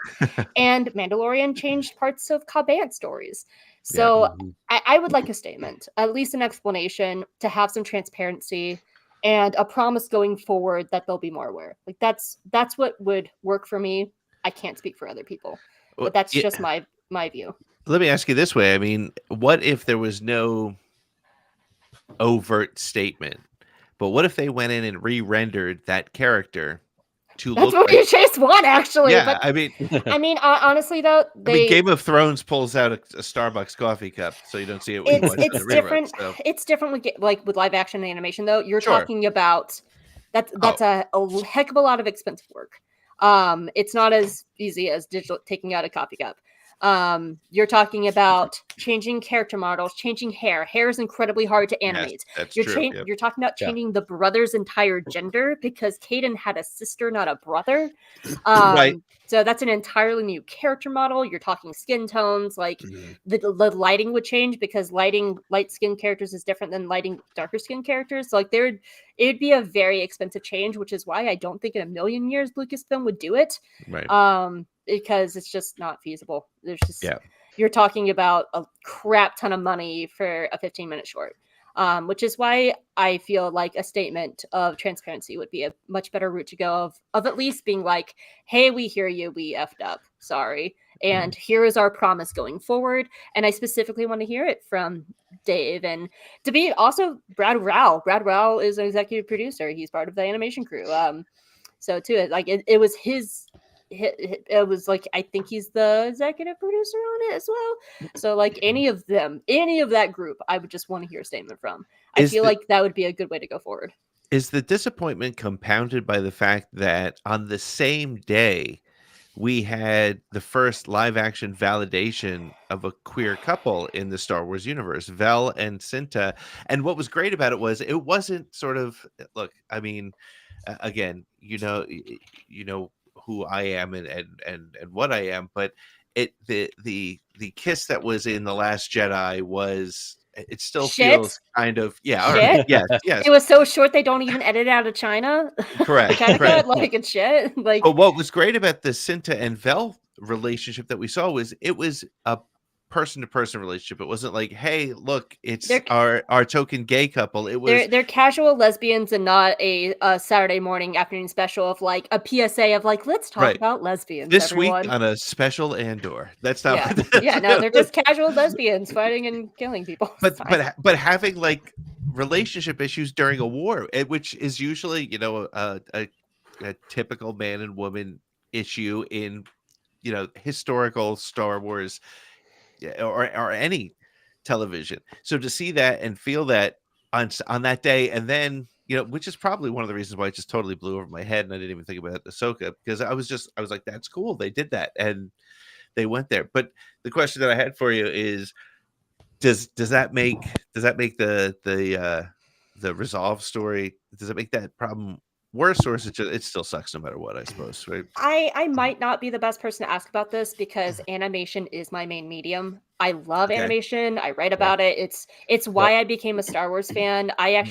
And Mandalorian changed parts of Cobb stories. So I would like a statement, at least an explanation, to have some transparency and a promise going forward that they'll be more aware. Like that's what would work for me. I can't speak for other people, but that's just my view. Let me ask you this way. I mean, what if there was no overt statement, but what if they went in and re-rendered that character to That's look what you Chase want, actually. Yeah, but, I mean, honestly, though, Game of Thrones pulls out a Starbucks coffee cup, so you don't see it when you watch it's the different. rerun, so. It's different with live action animation, though. You're talking about that's a heck of a lot of expensive work. It's not as easy as digital taking out a coffee cup. You're talking about changing character models, changing hair. Hair is incredibly hard to animate. Yes, that's true. You're talking about changing the brother's entire gender, because Caden had a sister, not a brother. Right. So that's an entirely new character model. You're talking skin tones, like the lighting would change, because lighting light skinned characters is different than lighting darker skinned characters. So like it'd be a very expensive change, which is why I don't think in a million years Lucasfilm would do it. Right. Because it's just not feasible. There's just you're talking about a crap ton of money for a 15-minute short. Which is why I feel like a statement of transparency would be a much better route to go, of at least being like, hey, we hear you, we effed up, sorry. And here is our promise going forward. And I specifically want to hear it from Dave. And to be also Brad Rowell. Brad Rowell is an executive producer. He's part of the animation crew. So too, like it was his... It was like, I think he's the executive producer on it as well. So like any of that group, I would just want to hear a statement from. I feel like that would be a good way to go forward. Is the disappointment compounded by the fact that on the same day we had the first live action validation of a queer couple in the Star Wars universe, Vel and Cinta? And what was great about it was it wasn't sort of, look, I mean, again, you know who I am and what I am, but the kiss that was in The Last Jedi was, it still feels kind of all right. Yes. It was so short they don't even edit out of China. Correct. Correct. Like it's shit. Like, but what was great about the Cinta and Vel relationship that we saw was it was a person to person relationship. It wasn't like, hey, look, it's our token gay couple. It was they're casual lesbians and not a Saturday morning afternoon special of like a PSA of like, let's talk about lesbians this everyone. week on a special Andor. That's not yeah. what Yeah, no, they're just casual lesbians fighting and killing people. But having like relationship issues during a war, which is usually, you know, a typical man and woman issue in, you know, historical Star Wars or any television. So to see that and feel that on that day, and then, you know, which is probably one of the reasons why it just totally blew over my head, and I didn't even think about Ahsoka, because I was like, that's cool, they did that and they went there. But the question that I had for you is, does that make the Resolve story, does it make that problem worse, or is it still sucks no matter what, I suppose, right? I might not be the best person to ask about this because animation is my main medium. I love animation. I write about it. It's why I became a Star Wars fan. I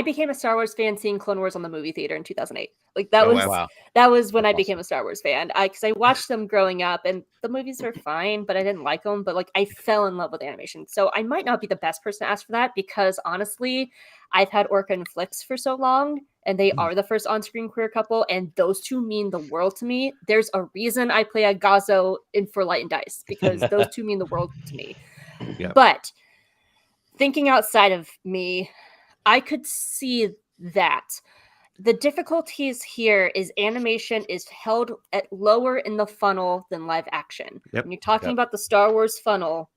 became a Star Wars fan seeing Clone Wars on the movie theater in 2008. Like that was when I became a Star Wars fan. Because I watched them growing up, and the movies were fine, but I didn't like them. But like I fell in love with animation, so I might not be the best person to ask for that because honestly, I've had Orca and Flix for so long, and they are the first on-screen queer couple, and those two mean the world to me. There's a reason I play a Gazo in For Light and Dice because those two mean the world to me. Yeah. But thinking outside of me, I could see that. The difficulties here is animation is held at lower in the funnel than live action. Yep. When you're talking about the Star Wars funnel,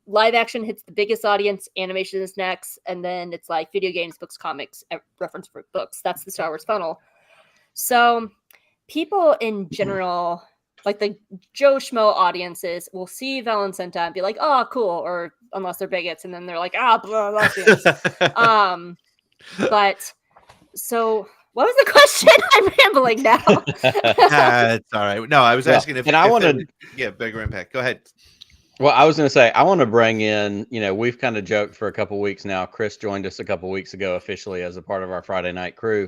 live action hits the biggest audience, animation is next, and then it's like video games, books, comics, reference for books. That's the Star Wars funnel. So people in general, like the Joe Schmo audiences, will see Valencenta and be like, oh, cool, or unless they're bigots, and then they're like, blah, blah. But so what was the question? I'm rambling now. It's all right. No, I was asking if I wanted bigger impact. Go ahead. Well, I was going to say, I want to bring in, you know, we've kind of joked for a couple of weeks now. Chris joined us a couple of weeks ago officially as a part of our Friday night crew.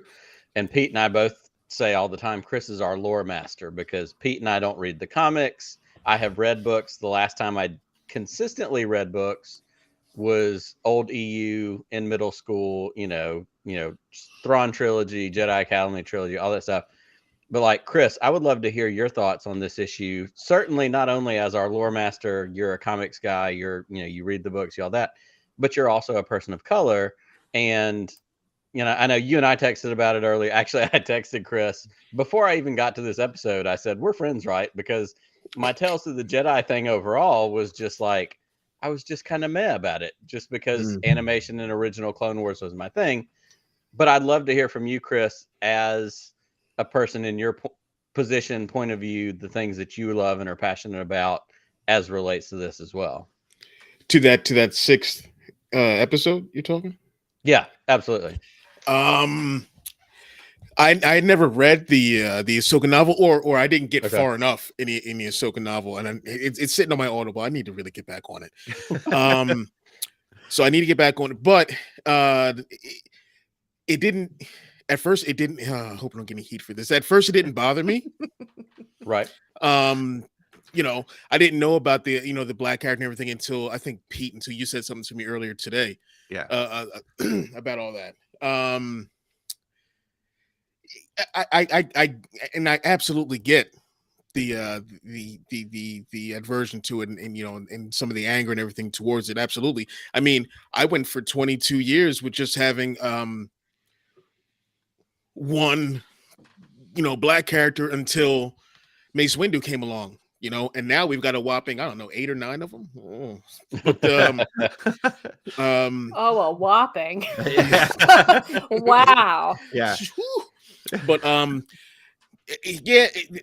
And Pete and I both say all the time, Chris is our lore master because Pete and I don't read the comics. I have read books. The last time I consistently read books was old EU in middle school, you know, Thrawn trilogy, Jedi Academy trilogy, all that stuff. But like, Chris, I would love to hear your thoughts on this issue. Certainly not only as our lore master, you're a comics guy, you read the books, all that, but you're also a person of color. And, you know, I know you and I texted about it earlier. Actually, I texted Chris before I even got to this episode. I said, we're friends, right? Because my Tales of the Jedi thing overall was just like, I was just kind of meh about it just because animation and original Clone Wars was my thing. But I'd love to hear from you, Chris, as a person in your position, point of view, the things that you love and are passionate about as relates to this as well. To that sixth episode you're talking? Yeah, absolutely. I had never read the Ahsoka novel, or I didn't get far enough in the Ahsoka novel, and it's sitting on my Audible. I need to really get back on it. So I need to get back on it, but it didn't. At first, it didn't. I hope I don't get any heat for this. At first, it didn't bother me. Right. You know, I didn't know about the the black character and everything until I think Pete, until you said something to me earlier today. Yeah. About all that. I absolutely get the aversion to it, and and some of the anger and everything towards it. Absolutely. I mean, I went for 22 years with just having one black character until Mace Windu came along, and now we've got a whopping, I don't know, 8 or 9 of them. Oh, a whopping. Wow. Yeah. But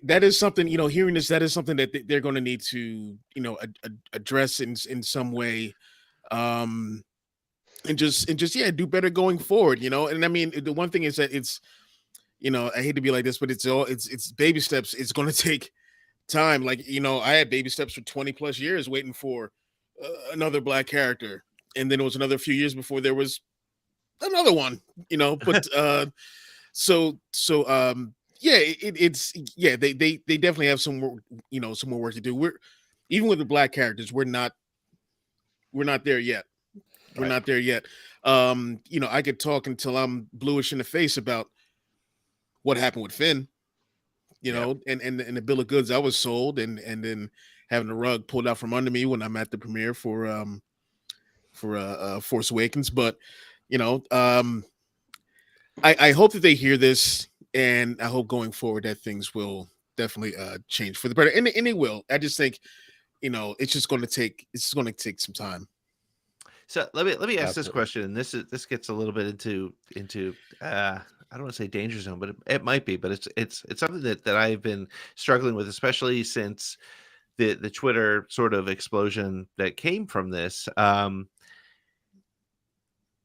that is something, hearing this, that is something that they're going to need to address in some way, and just do better going forward. And I mean, the one thing is that it's, I hate to be like this, but it's baby steps. It's going to take time. Like, I had baby steps for 20 plus years waiting for another black character, and then it was another few years before there was another one. But they definitely have some more work to do. even with the black characters, we're not there yet. We're not there yet. I could talk until I'm bluish in the face about what happened with Finn, and the bill of goods I was sold, and then having the rug pulled out from under me when I'm at the premiere for Force Awakens. But I hope that they hear this, and I hope going forward that things will definitely change for the better, and they will. I just think it's just going to take some time. So let me ask this question, and this gets a little bit into I don't want to say danger zone, but it might be, but it's something that I've been struggling with, especially since the Twitter sort of explosion that came from this. And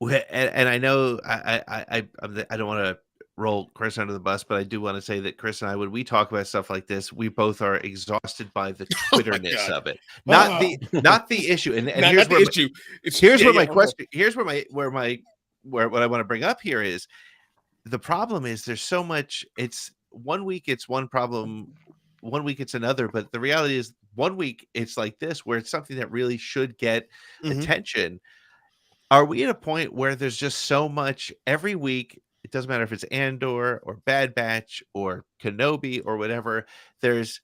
I know I don't want to roll Chris under the bus, but I do want to say that Chris and I, when we talk about stuff like this, we both are exexhausted by the Twitterness of it, not the issue. And here's where issue. My question. Here's where what I want to bring up here is the problem is there's so much. It's 1 week it's one problem, 1 week it's another, but the reality is 1 week it's like this, where it's something that really should get attention. Are we at a point where there's just so much every week? It doesn't matter if it's Andor or Bad Batch or Kenobi or whatever. There's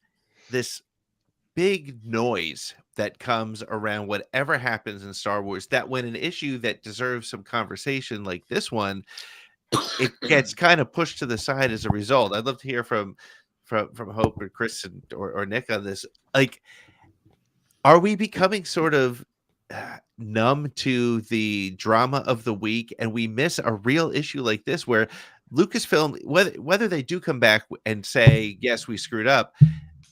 this big noise that comes around whatever happens in Star Wars, that when an issue that deserves some conversation like this one, it gets kind of pushed to the side as a result. I'd love to hear from Hope or Chris or Nick on this. Like, are we becoming sort of numb to the drama of the week, and we miss a real issue like this, where Lucasfilm, whether they do come back and say, yes, we screwed up,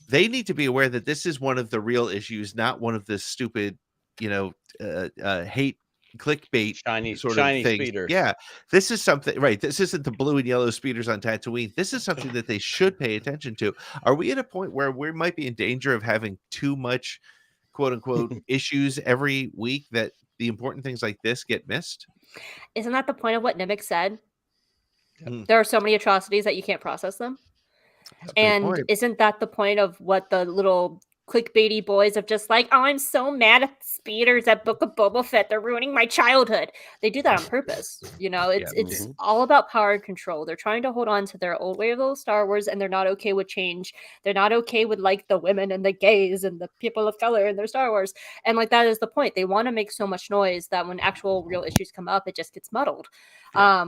they need to be aware that this is one of the real issues, not one of the stupid, hate clickbait shiny of things. Speeders. Yeah, this is something, right? This isn't the blue and yellow speeders on Tatooine. This is something that they should pay attention to. Are we at a point where we might be in danger of having too much quote unquote issues every week, that the important things like this get missed? Isn't that the point of what Nimick said? There are so many atrocities that you can't process them. And isn't that the point of what the little clickbaity boys of just like, oh, I'm so mad at speeders at Book of Boba Fett, they're ruining my childhood. They do that on purpose. It's all about power and control. They're trying to hold on to their old way of old Star Wars, and they're not okay with change. They're not okay with like the women and the gays and the people of color in their Star Wars. And like, that is the point. They want to make so much noise that when actual real issues come up, it just gets muddled. Yeah.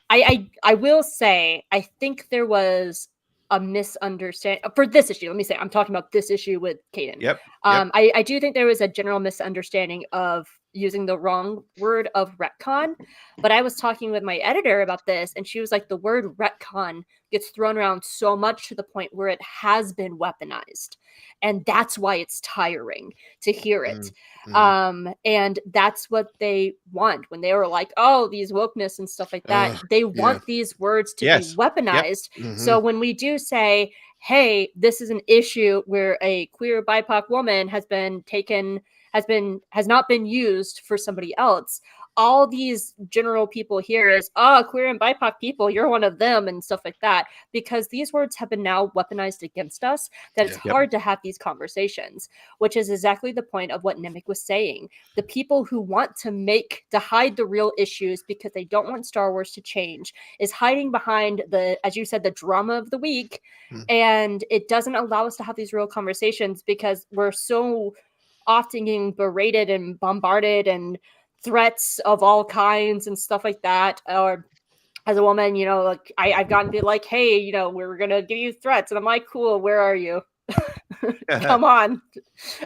I will say, I think there was a misunderstanding for this issue. Let me say, I'm talking about this issue with Caden. Yep. I do think there was a general misunderstanding of using the wrong word of retcon, but I was talking with my editor about this, and she was like, the word retcon gets thrown around so much to the point where it has been weaponized, and that's why it's tiring to hear it. And that's what they want when they were like, oh, these wokeness and stuff like that. They want these words to be weaponized. Yep. So when we do say, hey, this is an issue where a queer BIPOC woman has not been used for somebody else, all these general people here is, oh, queer and BIPOC people, you're one of them and stuff like that, because these words have been now weaponized against us, that it's hard to have these conversations, which is exactly the point of what Nimick was saying. The people who want to hide the real issues because they don't want Star Wars to change is hiding behind as you said, the drama of the week. And it doesn't allow us to have these real conversations because we're so often getting berated and bombarded and threats of all kinds and stuff like that. Or as a woman, like I've gotten to be like, hey, we're gonna give you threats, and I'm like, cool, where are you? Come on,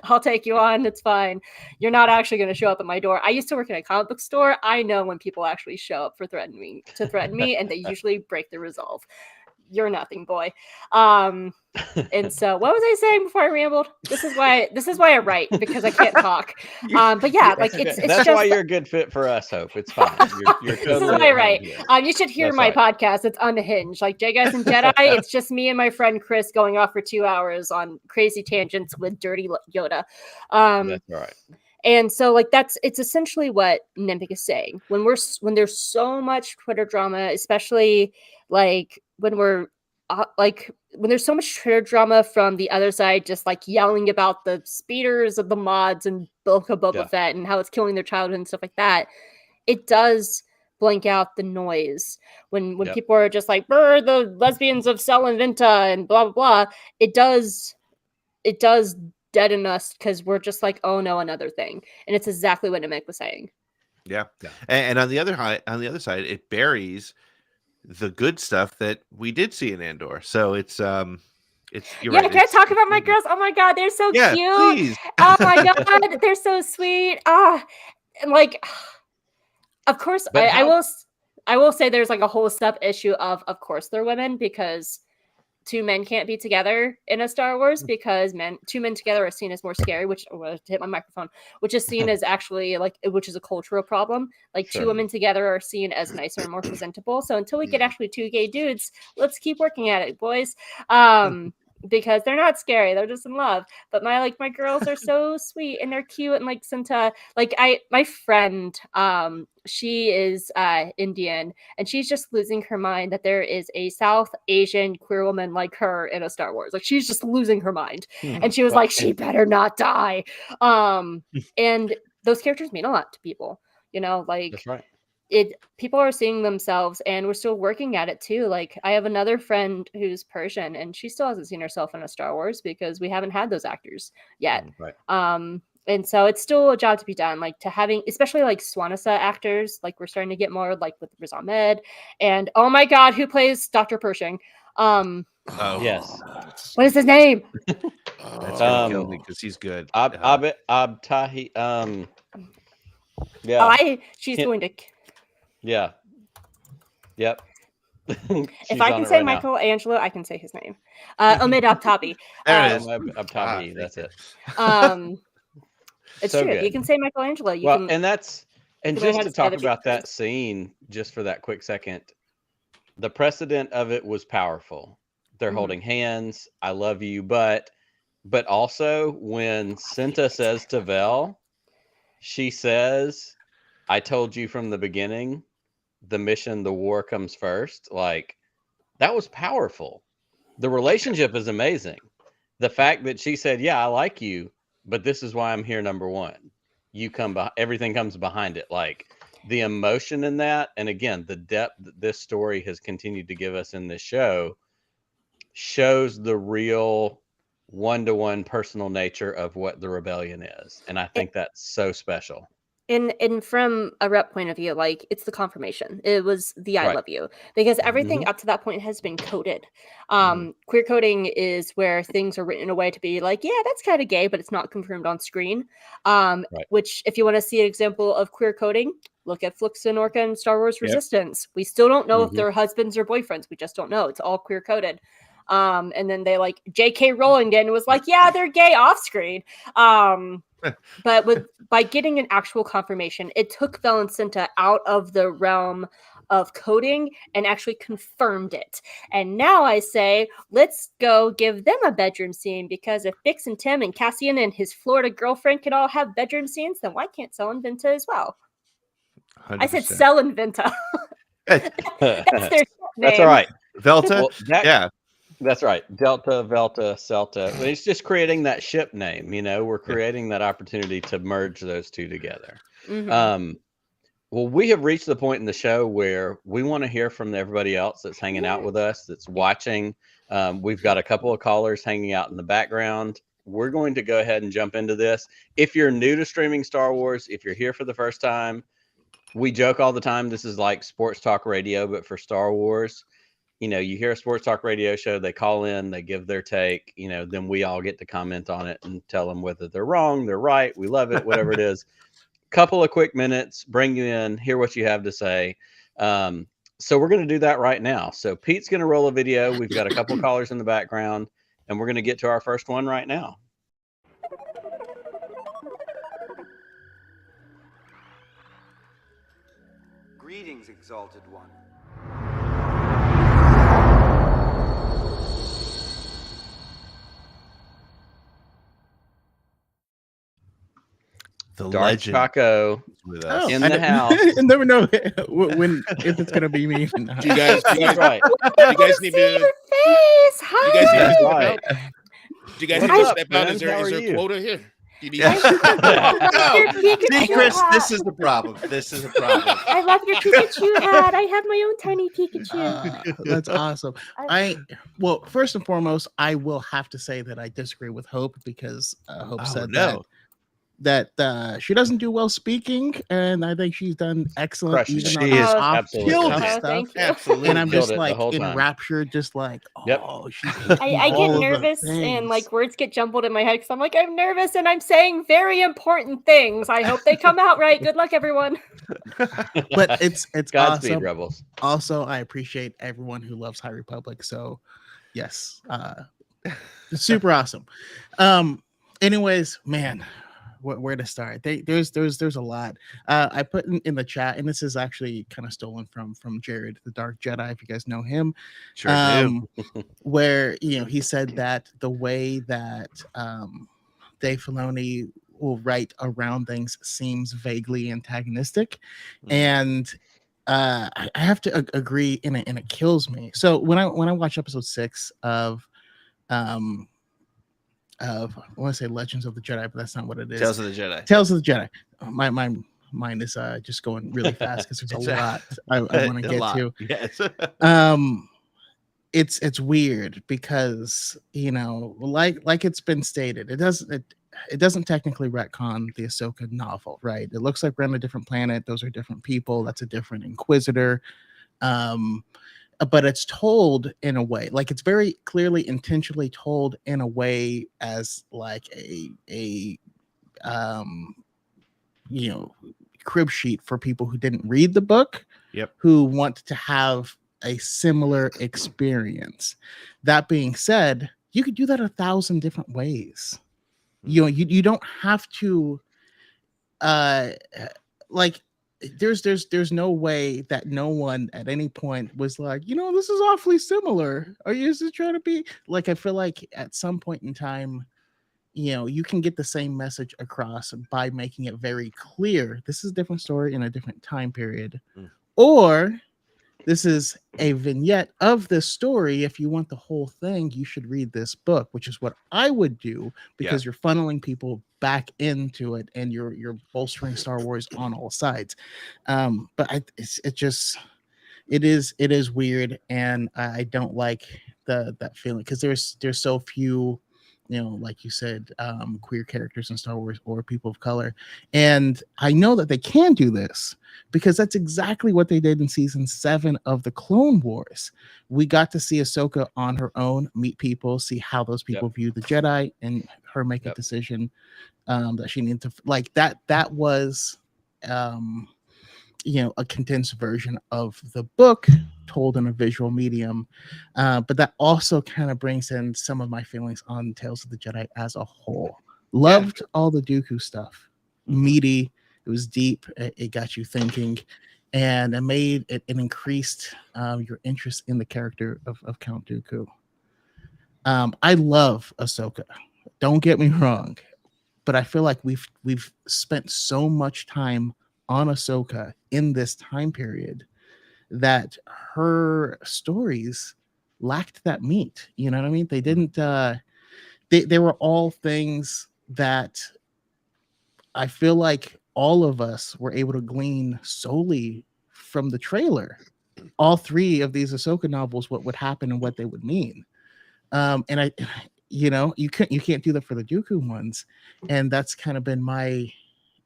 I'll take you on. It's fine. You're not actually going to show up at my door. I used to work in a comic book store. I know when people actually show up to threaten me, and they usually break the resolve. You're nothing, boy. And so what was I saying before I rambled? This is why I write, because I can't talk. But yeah, like that's just why you're a good fit for us, Hope. It's fine. You're totally this is why I write. You should hear my podcast. It's unhinged. Like Jedi and Jedi, it's just me and my friend Chris going off for 2 hours on crazy tangents with dirty Yoda. That's right. And so like it's essentially what Nimick is saying. When there's so much Twitter drama, especially like when we're like when there's so much Twitter drama from the other side, just like yelling about the speeders of the mods and Boba Fett and how it's killing their childhood and stuff like that, it does blank out the noise when people are just like, "Brr, the lesbians of Cell and Vinta and blah blah blah." It does deaden us because we're just like, "Oh no, another thing," and it's exactly what Namek was saying. Yeah. And on the other side, it buries the good stuff that we did see in Andor. So it's you're right. Can I talk about my girls? Oh my god, they're so cute. Please. Oh my god, they're so sweet. And like, of course, I will say there's like a whole sub issue of course they're women, because two men can't be together in a Star Wars, because two men together are seen as more scary, which hit my microphone, which is seen as actually like, which is a cultural problem. Like two women together are seen as nicer and more presentable. So until we get actually two gay dudes, let's keep working at it, boys. Because they're not scary, they're just in love. But my girls are so sweet and they're cute, and like Cinta, like my friend, she is Indian, and she's just losing her mind that there is a South Asian queer woman like her in a Star Wars. Like she's just losing her mind. And she was like, she better not die. And those characters mean a lot to people, like that's right. People are seeing themselves, and we're still working at it too. Like I have another friend who's Persian, and she still hasn't seen herself in a Star Wars because we haven't had those actors yet. Right. And so it's still a job to be done, like to having, especially like Swanasa actors, like we're starting to get more like with Riz Ahmed, and oh my god, who plays Dr. Pershing? Yes. What is his name? That's gonna kill me because he's good. Abtahi. She's going to. Yeah. Yep. If I can say Michelangelo, I can say his name. Omid Abtahi. Abtahi. That's it. It's so true. Good. If you can say Michelangelo, and just to talk about that scene, just for that quick second, the precedent of it was powerful. They're holding hands. I love you, but also when Cinta says to Vel, she says, "I told you from the beginning, the mission, the war comes first." Like, that was powerful. The relationship is amazing. The fact that she said, "Yeah, I like you, but this is why I'm here, number one." Everything comes behind it. Like the emotion in that, and again, the depth that this story has continued to give us in this show shows the real one-to-one personal nature of what the rebellion is. And I think that's so special. And from a rep point of view, like it's the confirmation. It was the I love you, because everything up to that point has been coded. Queer coding is where things are written in a way to be like, yeah, that's kind of gay, but it's not confirmed on screen. Which, if you want to see an example of queer coding, look at Flux and Orca and Star Wars Resistance. We still don't know if they're husbands or boyfriends. We just don't know. It's all queer coded. And then they like J.K. Rowling did and was like, yeah, they're gay off screen. But by getting an actual confirmation, it took Vel and Cinta out of the realm of coding and actually confirmed it. And now I say, let's go give them a bedroom scene, because if Bix and Tim and Cassian and his Florida girlfriend can all have bedroom scenes, then why can't Cell and Vinta as well? 100%. I said Cell and Vinta. That's their name. That's all right. Velta? Yeah. That's right. Delta, Velta, Celta. It's just creating that ship name. We're creating that opportunity to merge those two together. Well, we have reached the point in the show where we want to hear from everybody else that's hanging out with us, that's watching. We've got a couple of callers hanging out in the background. We're going to go ahead and jump into this. If you're new to streaming Star Wars, if you're here for the first time, we joke all the time, this is like sports talk radio, but for Star Wars. You hear a sports talk radio show, they call in, they give their take, then we all get to comment on it and tell them whether they're wrong, they're right, we love it, whatever it is. Couple of quick minutes, bring you in, hear what you have to say. So we're going to do that right now. So Pete's going to roll a video. We've got a couple callers in the background, and we're going to get to our first one right now. Greetings, Exalted One. The Dark legend Chaco with us. in the house. You never know if it's gonna be me. Do you guys need me to? Hi. You guys need to step Right. out. Do you guys What's need to up, step out? friends? How are Is there you? quota here? Do you need I love your See, Pikachu Chris, hat. this is the problem. This is a problem. I love your Pikachu hat. I have my own tiny Pikachu. That's awesome. Well, first and foremost, I will have to say that I disagree with Hope because Hope Oh, said no. that she doesn't do well speaking, and I think she's done excellent Crushes even it. on She the is soft absolutely tough killing it. stuff. Thank you. Absolutely. And I'm Killed just it the like whole time. enraptured, just like, Yep. oh, she's I get nervous and like words get jumbled in my head because I'm like, I'm nervous and I'm saying very important things. I hope they come out right. Good luck, everyone. but it's Godspeed, awesome. Rebels. Also, I appreciate everyone who loves High Republic. So, yes, it's super awesome. Anyways, man, where to start? There's a lot. I put in the chat, and this is actually kind of stolen from Jared, the Dark Jedi, if you guys know him. Sure do. Where he said that the way that Dave Filoni will write around things seems vaguely antagonistic, and I have to agree, and it kills me. So when I watch episode 6 of I want to say Legends of the Jedi, but that's not what it is. Tales of the Jedi. Tales of the Jedi. My mind is just going really fast because there's a lot I want to get to. Yes. It's weird because like it's been stated, it doesn't technically retcon the Ahsoka novel, right? It looks like we're on a different planet. Those are different people. That's a different Inquisitor. But it's told in a way, like it's very clearly intentionally told in a way as like a crib sheet for people who didn't read the book, who want to have a similar experience. That being said, you could do that 1,000 different ways. You don't have to like there's no way that no one at any point was like, this is awfully similar. Are you just trying to be like, I feel like at some point in time, you can get the same message across by making it very clear this is a different story in a different time period, or this is a vignette of this story. If you want the whole thing, you should read this book, which is what I would do, because you're funneling people back into it and you're bolstering Star Wars on all sides. But it is weird, and I don't like that feeling because there's so few, like you said, queer characters in Star Wars or people of color. And I know that they can do this because that's exactly what they did in season 7 of the Clone Wars. We got to see Ahsoka on her own, meet people, see how those people view the Jedi, and her make a decision that she needed to like that. That was, a condensed version of the book told in a visual medium. But that also kind of brings in some of my feelings on Tales of the Jedi as a whole. Loved all the Dooku stuff. Meaty. It was deep. It got you thinking. And it increased your interest in the character of Count Dooku. I love Ahsoka. Don't get me wrong. But I feel like we've spent so much time on Ahsoka in this time period that her stories lacked that meat. You know what I mean? They didn't they were all things that I feel like all of us were able to glean solely from the trailer. All 3 of these Ahsoka novels, what would happen and what they would mean. And you can't do that for the Dooku ones. And that's kind of been my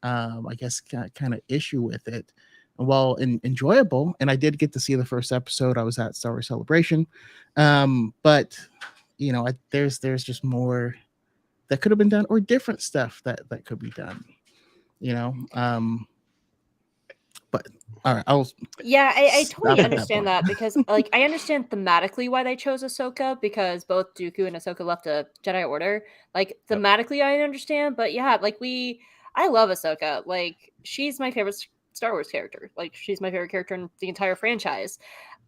I guess kind of issue with it. While enjoyable, and I did get to see the first episode. I was at Star Wars Celebration, but there's just more that could have been done, or different stuff that could be done. But all right, I totally understand that because like I understand thematically why they chose Ahsoka, because both Dooku and Ahsoka left a Jedi Order. Like thematically, I understand, but I love Ahsoka. Like she's my favorite Star Wars character. Like she's my favorite character in the entire franchise.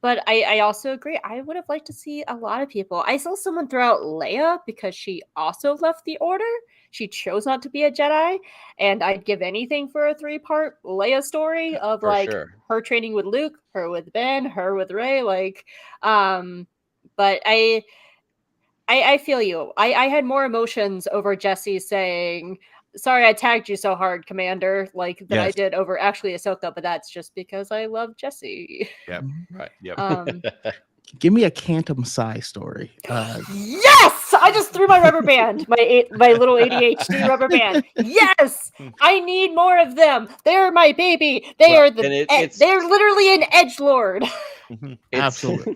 But I also agree. I would have liked to see a lot of people. I saw someone throw out Leia because she also left the Order. She chose not to be a Jedi, and I'd give anything for a 3-part Leia story of her training with Luke, her with Ben, her with Rey. But but I feel you. I had more emotions over Jesse saying, "Sorry, I tagged you so hard, Commander," like than I Yes. did over actually Ahsoka. But that's just because I love Jesse. Yep. Right. Um, Give me a Cantum Psi story. yes, I just threw my rubber band, my little ADHD rubber band. Yes, I need more of them. They're my baby. They Well, are and they're literally an edgelord. Absolutely.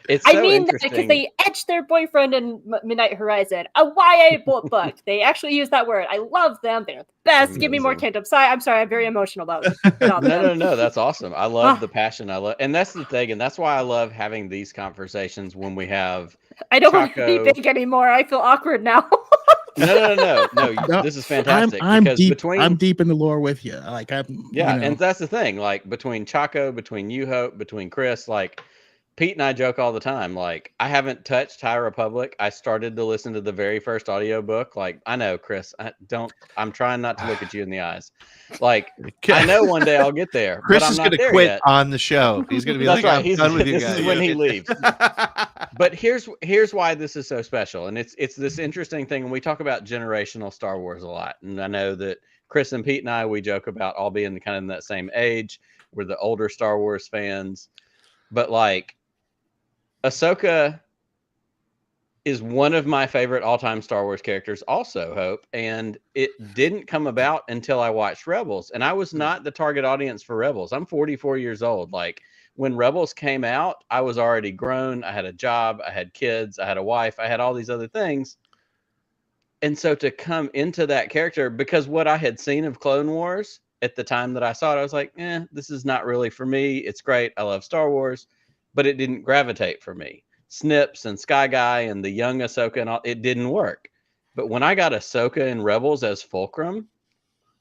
It's I so mean that because interesting. they etched their boyfriend in Midnight Horizon. A YA book. They actually use that word. I love them. They're the best. Give me more Amazing. Kingdom. I'm sorry. I'm very emotional about them. No. That's awesome. I love the passion. And that's the thing, and that's why I love having these conversations when we have. I don't want to be Chaco. big anymore. I feel awkward now. No. No, This is fantastic. I'm because deep. between I'm deep in the lore with you. Like I'm. yeah, You know, and that's the thing. Like between Chaco, between you Hope, between Chris, like Pete and I joke all the time. Like I haven't touched High Republic. I started to listen to the very first audiobook. Like I know, Chris. I'm trying not to look at you in the eyes. Like I know one day I'll get there, Chris but I'm is not going to there quit yet. on the show. He's going to be That's like, right. I'm done with you This guys. is when he leaves. But here's why this is so special, and it's this interesting thing. And we talk about generational Star Wars a lot, and I know that Chris and Pete and I, we joke about all being kind of in that same age. We're the older Star Wars fans, but like Ahsoka is one of my favorite all-time Star Wars characters, also Hope, and it didn't come about until I watched Rebels, and I was not the target audience for Rebels. I'm 44 years old. Like when Rebels came out, I was already grown. I had a job, I had kids, I had a wife, I had all these other things. And so to come into that character, because what I had seen of Clone Wars at the time that I saw it, I was like, this is not really for me. It's great. I love Star Wars, but it didn't gravitate for me. Snips and Sky Guy and the young Ahsoka and all, it didn't work. But when I got Ahsoka in Rebels as Fulcrum,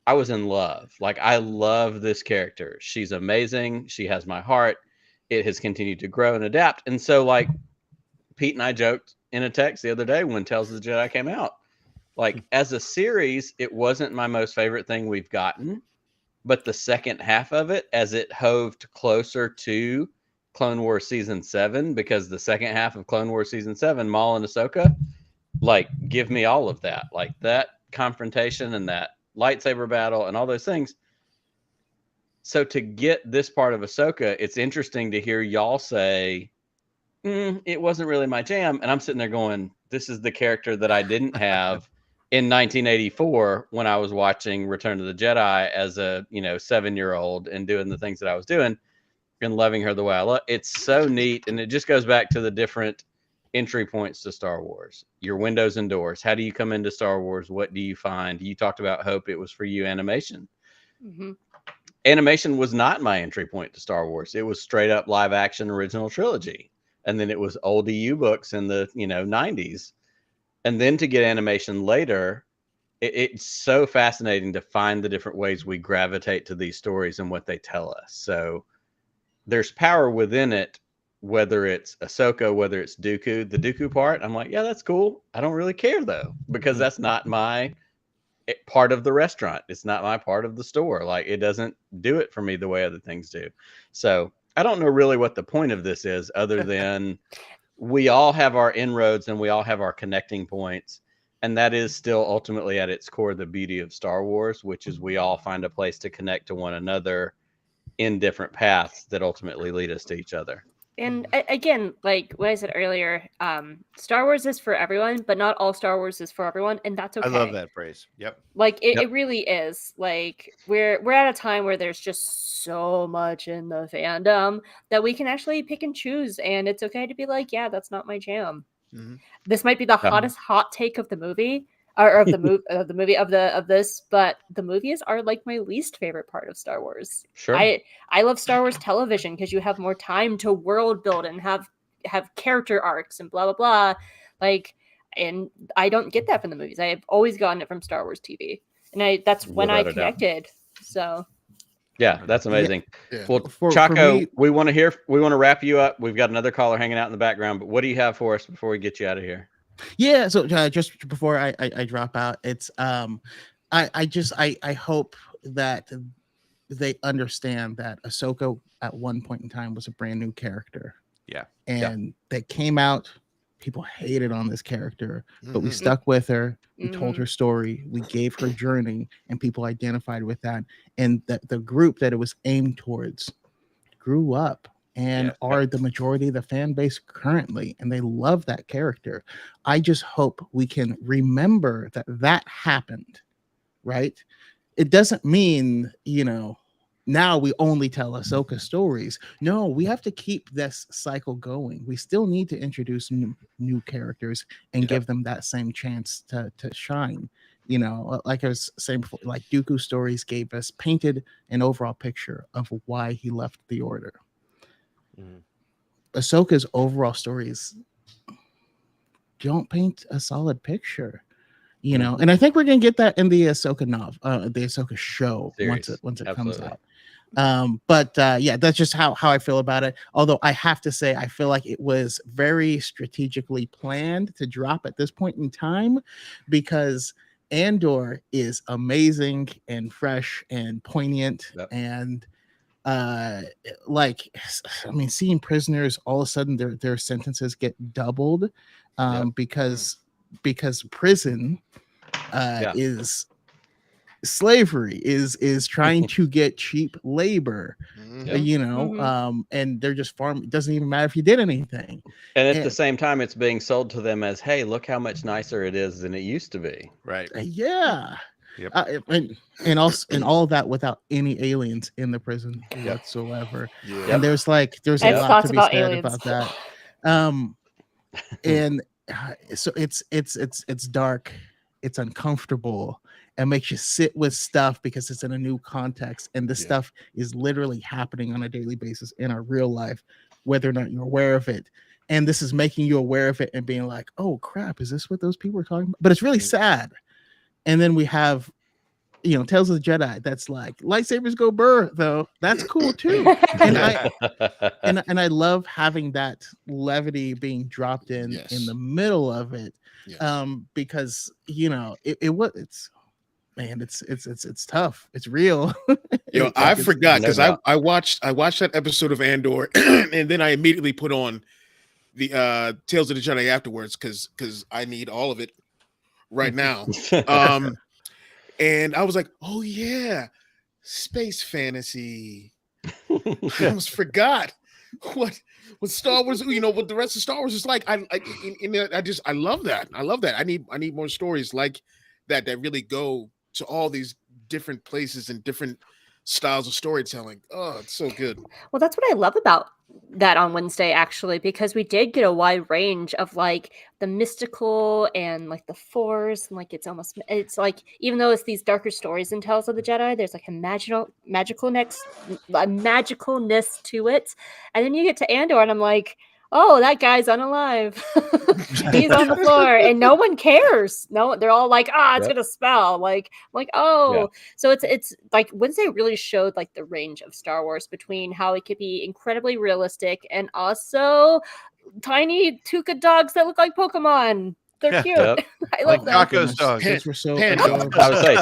I was in love. Like, I love this character. She's amazing. She has my heart. It has continued to grow and adapt. And so, like, Pete and I joked in a text the other day when Tales of the Jedi came out. Like, as a series, it wasn't my most favorite thing we've gotten. But the second half of it, as it hoved closer to Clone Wars Season 7, because the second half of Clone Wars Season 7, Maul and Ahsoka, like, give me all of that. Like, that confrontation and that lightsaber battle and all those things. So to get this part of Ahsoka, it's interesting to hear y'all say, it wasn't really my jam. And I'm sitting there going, this is the character that I didn't have in 1984 when I was watching Return of the Jedi as a 7-year-old and doing the things that I was doing and loving her the way I love. It's so neat. And it just goes back to the different entry points to Star Wars, your windows and doors. How do you come into Star Wars? What do you find? You talked about Hope. It was for you animation. Mm-hmm. Animation was not my entry point to Star Wars. It was straight up live action original trilogy. And then it was old EU books in the 90s. And then to get animation later, it's so fascinating to find the different ways we gravitate to these stories and what they tell us. So there's power within it, whether it's Ahsoka, whether it's Dooku. The Dooku part, I'm like, yeah, that's cool. I don't really care, though, because that's not my part of the restaurant. It's not my part of the store. Like, it doesn't do it for me the way other things do. So I don't know really what the point of this is, other than we all have our inroads and we all have our connecting points. And that is still ultimately at its core the beauty of Star Wars, which is we all find a place to connect to one another in different paths that ultimately lead us to each other. And again, like what I said earlier, Star Wars is for everyone, but not all Star Wars is for everyone, and that's okay. I love that phrase. Yep. Like it really is. Like we're at a time where there's just so much in the fandom that we can actually pick and choose, and it's okay to be like, yeah, that's not my jam. Mm-hmm. This might be the hottest hot take of the movie, or of the this, but the movies are like my least favorite part of Star Wars. Sure. I love Star Wars television because you have more time to world build and have character arcs and blah blah blah. Like, and I don't get that from the movies. I have always gotten it from Star Wars TV, and that's when I connected. So yeah, that's amazing. Yeah. Well, For Chaco, me, we want to wrap you up. We've got another caller hanging out in the background, but what do you have for us before we get you out of here? Yeah, so just before I drop out, it's I hope that they understand that Ahsoka at one point in time was a brand new character. Yeah. And that came out. People hated on this character, but we Mhm. stuck with her. We Mm-hmm. told her story. We gave her journey, and people identified with that. And the group that it was aimed towards grew up and Yes. are the majority of the fan base currently, and they love that character. I just hope we can remember that that happened, right? It doesn't mean, you know, now we only tell Ahsoka stories. No, we have to keep this cycle going. We still need to introduce new characters and give them that same chance to shine. You know, like I was saying before, like Dooku stories gave us painted an overall picture of why he left the Order. Ahsoka's overall stories don't paint a solid picture. You know, and I think we're gonna get that in the Ahsoka novel, the Ahsoka show Series. once it Absolutely. comes out. But yeah, that's just how I feel about it. Although I have to say, I feel like it was very strategically planned to drop at this point in time, because Andor is amazing and fresh and poignant. Yep. And like, I mean, seeing prisoners all of a sudden their sentences get doubled because prison is slavery, is trying to get cheap labor. You know, and they're just farm. It doesn't even matter if you did anything. And at the same time, it's being sold to them as, hey, look how much nicer it is than it used to be. Right. Yeah. Yep. And also, and all of that without any aliens in the prison whatsoever. And there's a lot to be said aliens. about that. And so it's dark, it's uncomfortable, and makes you sit with stuff because it's in a new context, and this stuff is literally happening on a daily basis in our real life, whether or not you're aware of it. And this is making you aware of it and being like, oh crap, is this what those people are talking about? But it's really sad. And then we have, you know, Tales of the Jedi that's like lightsabers go burr, though. That's cool too. And I love having that levity being dropped in the middle of it. Because, you know, it's tough. It's real. You know, I forgot, because I watched that episode of Andor and then I immediately put on the Tales of the Jedi afterwards, because I need all of it right now. And I was like, oh yeah, space fantasy. I almost forgot what Star Wars, you know, what the rest of Star Wars is like. I love that. I love that. I need more stories like that really go to all these different places and different styles of storytelling. Oh, it's so good. Well, that's what I love about that on Wednesday, actually, because we did get a wide range of like the mystical and like the Force, and like it's like, even though it's these darker stories in Tales of the Jedi, there's like a magicalness to it. And then you get to Andor and I'm like, oh, that guy's unalive. He's on the floor and no one cares. No, they're all like, it's gonna spell. Like, so it's like Wednesday really showed like the range of Star Wars between how it could be incredibly realistic and also tiny Tuca dogs that look like Pokemon. They're cute. I love them. Taco's dogs. Those were so I would say,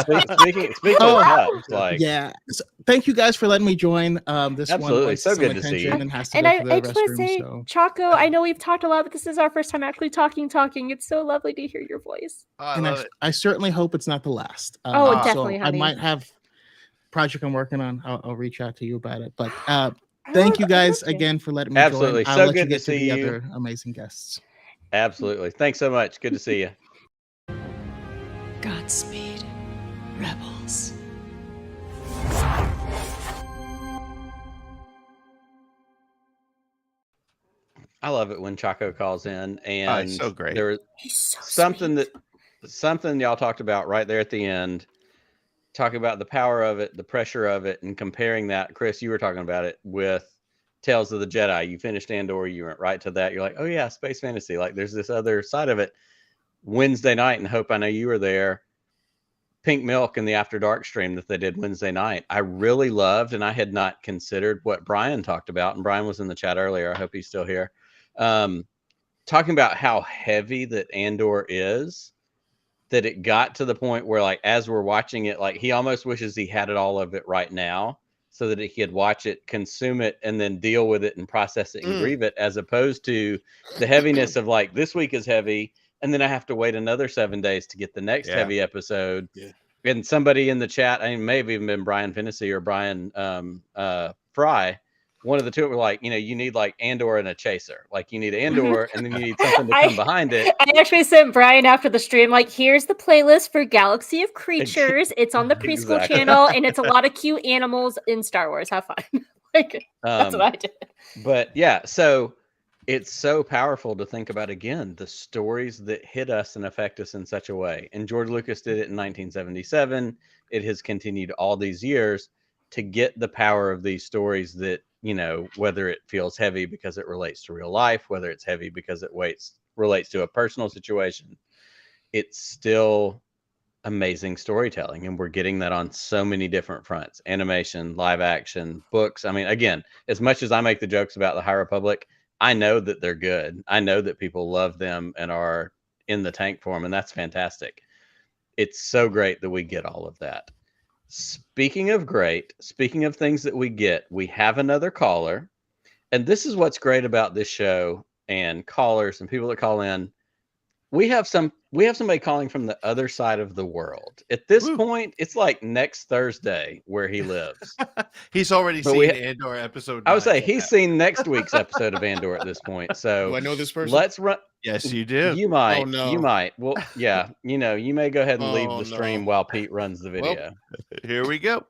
speaking of dogs, like, so thank you guys for letting me join. This absolutely, one so good to see you. And has to And go I to the just want to restroom, say, so. Chaco, I know we've talked a lot, but this is our first time actually talking. It's so lovely to hear your voice. I certainly hope it's not the last. Definitely, so honey. I might have project I'm working on. I'll reach out to you about it. But thank you guys again for letting me absolutely join. so I'll let good you get to see the you. Other amazing guests. Absolutely. Thanks so much. Good to see you. Godspeed, rebels. I love it when Chaco calls in, and it's so great. There was So something y'all talked about right there at the end, talking about the power of it, the pressure of it, and comparing that. Chris, you were talking about it with Tales of the Jedi. You finished Andor, you went right to that. You're like, oh yeah, space fantasy. Like, there's this other side of it. Wednesday night, and Hope, I know you were there. Pink Milk and the After Dark stream that they did Wednesday night, I really loved, and I had not considered what Brian talked about. And Brian was in the chat earlier. I hope he's still here. Talking about how heavy that Andor is, that it got to the point where, like, as we're watching it, like, he almost wishes he had it all of it right now. so that he could watch it, consume it, and then deal with it and process it and grieve it, as opposed to the heaviness of like, this week is heavy, and then I have to wait another 7 days to get the next heavy episode. Yeah. And somebody in the chat, I mean, may have even been Brian Finnessy or Brian Fry, one of the two were like, you know, you need like Andor and a chaser. Like you need Andor and then you need something to come behind it. I actually sent Brian after the stream, like, here's the playlist for Galaxy of Creatures. It's on the preschool channel, and it's a lot of cute animals in Star Wars. Have fun. Like, that's what I did. But yeah, so it's so powerful to think about, again, the stories that hit us and affect us in such a way. And George Lucas did it in 1977. It has continued all these years to get the power of these stories that, you know, whether it feels heavy because it relates to real life, whether it's heavy because it relates to a personal situation, it's still amazing storytelling. And we're getting that on so many different fronts: animation, live action, books. I mean, again, as much as I make the jokes about the High Republic, I know that they're good. I know that people love them and are in the tank for them, and that's fantastic. It's so great that we get all of that. Speaking of great, speaking of things that we get, we have another caller. And this is what's great about this show and callers and people that call in. We have somebody calling from the other side of the world. At this point, it's like next Thursday where he lives. He's already seen Andor episode 9. I would say he's seen next week's episode of Andor at this point. So do I know this person? Let's run. Yes, you do. You might. Oh, no. You might. Well, yeah. You know, you may go ahead and leave the stream while Pete runs the video. Well, here we go.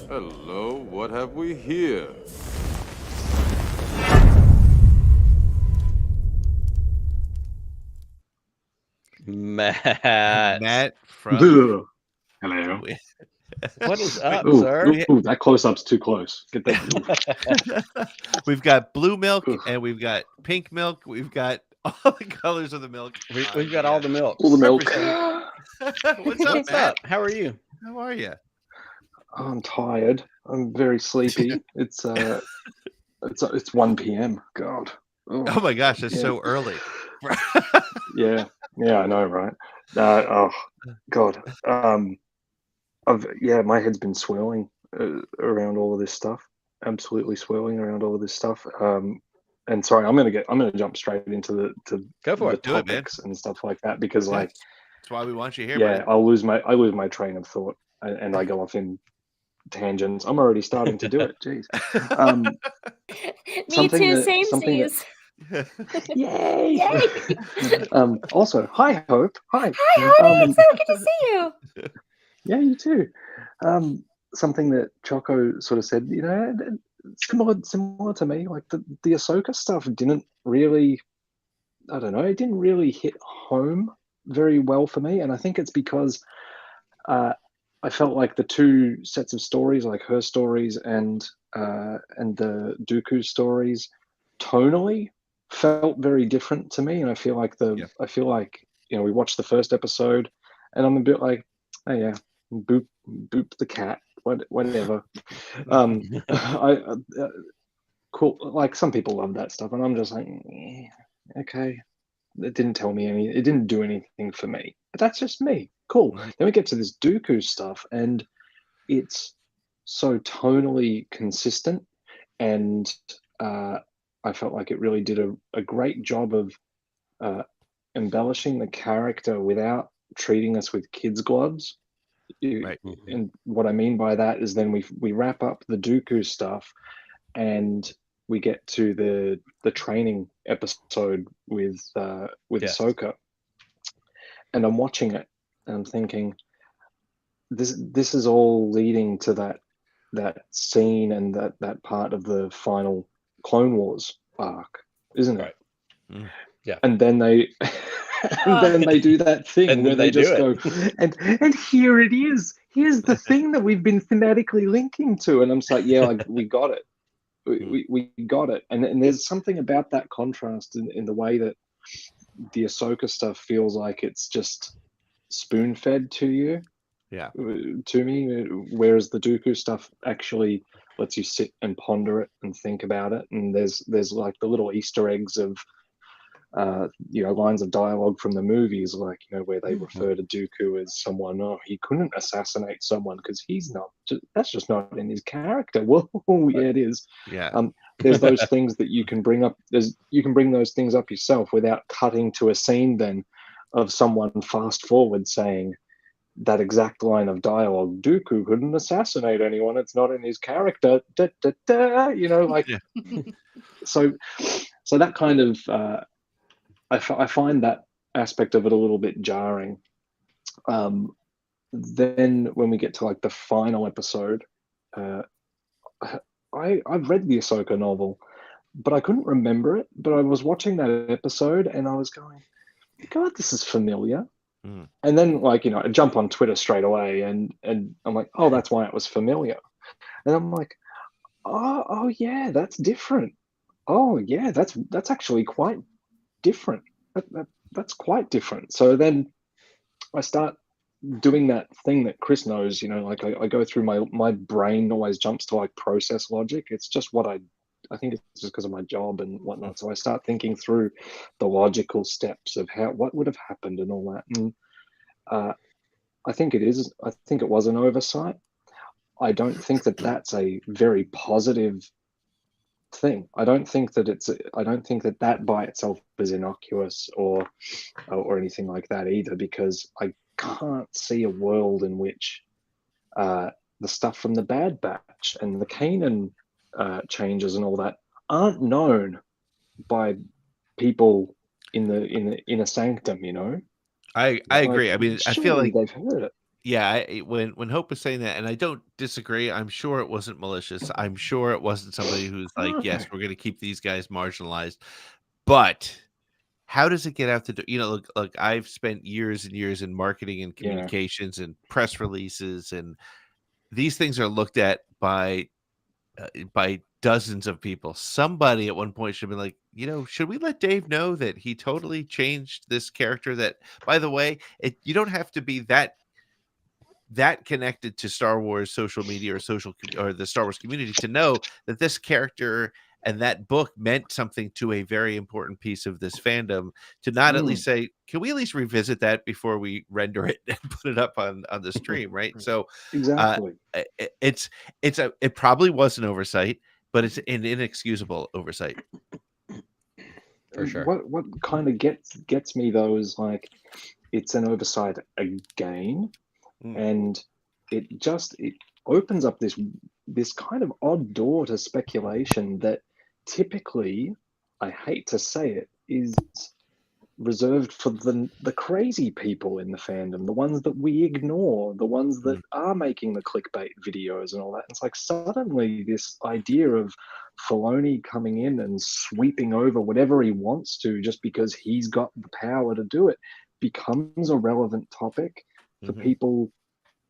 Hello, what have we here? Matt from Hello. What is up, ooh, sir? Ooh, that close-up's too close. Get that. We've got blue milk and we've got pink milk. We've got all the colors of the milk. We've got all the milk. All the milk. What's up, What's Matt? up? How are you? How are you? I'm tired. I'm very sleepy. It's 1 p.m. God. Oh my gosh, it's so early. Yeah, I know, right? Oh God. My head's been swirling around all of this stuff. Absolutely swirling around all of this stuff. And sorry, I'm gonna jump straight into the go for it. topics and stuff like that, because like that's why we want you here. Yeah, man. I lose my train of thought and I go off in tangents. I'm already starting to do it. Jeez. Me too. Same. Yay! Also, hi Hope. Hi. Hi, Hope. So good to see you. Yeah, you too. Something that Choco sort of said, you know, similar to me, like the Ahsoka stuff didn't really, I don't know, it didn't really hit home very well for me, and I think it's because I felt like the two sets of stories, like her stories and the Dooku stories, tonally felt very different to me. And I feel like you know, we watched the first episode and I'm a bit like, oh yeah, boop the cat, whatever. Cool. Like some people love that stuff, and I'm just like, okay, it didn't tell me it didn't do anything for me. But that's just me. Cool. Then we get to this Dooku stuff, and it's so tonally consistent, and I felt like it really did a great job of embellishing the character without treating us with kids' gloves. Right. And what I mean by that is then we wrap up the Dooku stuff, and we get to the training episode with Ahsoka, and I'm watching it and I'm thinking, this is all leading to that scene and that part of the final Clone Wars arc, isn't it? Right. Yeah. And then they then they do that thing where they just go, and here it is. Here's the thing that we've been thematically linking to, and I'm just like, yeah, like, we got it. We got it. And there's something about that contrast in the way that the Ahsoka stuff feels like it's just spoon-fed to you. Yeah. To me, whereas the Dooku stuff actually lets you sit and ponder it and think about it. And there's like the little Easter eggs of lines of dialogue from the movies, like, where they refer to Dooku as someone. Oh, he couldn't assassinate someone because he's not. That's just not in his character. Well, yeah, it is. Yeah. There's those things that you can bring up. You can bring those things up yourself without cutting to a scene then of someone fast forward saying that exact line of dialogue. Dooku couldn't assassinate anyone. It's not in his character. Da, da, da, like. Yeah. So that kind of. I find that aspect of it a little bit jarring. Then when we get to like the final episode, I've read the Ahsoka novel, but I couldn't remember it. But I was watching that episode and I was going, God, this is familiar. And then, I jump on Twitter straight away and I'm like, oh, that's why it was familiar. And I'm like, oh yeah, that's different. Oh yeah, that's actually quite different. That's quite different. So then I start doing that thing that Chris knows, I go through my brain always jumps to like process logic. It's just what I think it's just because of my job and whatnot. So I start thinking through the logical steps of what would have happened and all that. And I think it was an oversight. I don't think that that's a very positive thing. I don't think that by itself is innocuous or anything like that either, because I can't see a world in which the stuff from the Bad Batch and the Kanan changes and all that aren't known by people in the inner sanctum. I agree. I mean, I feel like they've heard it. Yeah, when Hope was saying that, and I don't disagree. I'm sure it wasn't malicious. I'm sure it wasn't somebody who's like, yes, we're going to keep these guys marginalized. But how does it get out the door? Look, I've spent years and years in marketing and communications and press releases, and these things are looked at by dozens of people. Somebody at one point should be like, should we let Dave know that he totally changed this character? That, by the way, you don't have to be that connected to Star Wars social media or the Star Wars community to know that this character and that book meant something to a very important piece of this fandom, to not at least say, can we at least revisit that before we render it and put it up on the stream, right? So exactly, it probably was an oversight, but it's an inexcusable oversight. For sure. What kind of gets me though is like, it's an oversight again. And it opens up this kind of odd door to speculation that typically, I hate to say it, is reserved for the crazy people in the fandom, the ones that we ignore, the ones that are making the clickbait videos and all that. It's like suddenly this idea of Filoni coming in and sweeping over whatever he wants to just because he's got the power to do it becomes a relevant topic for people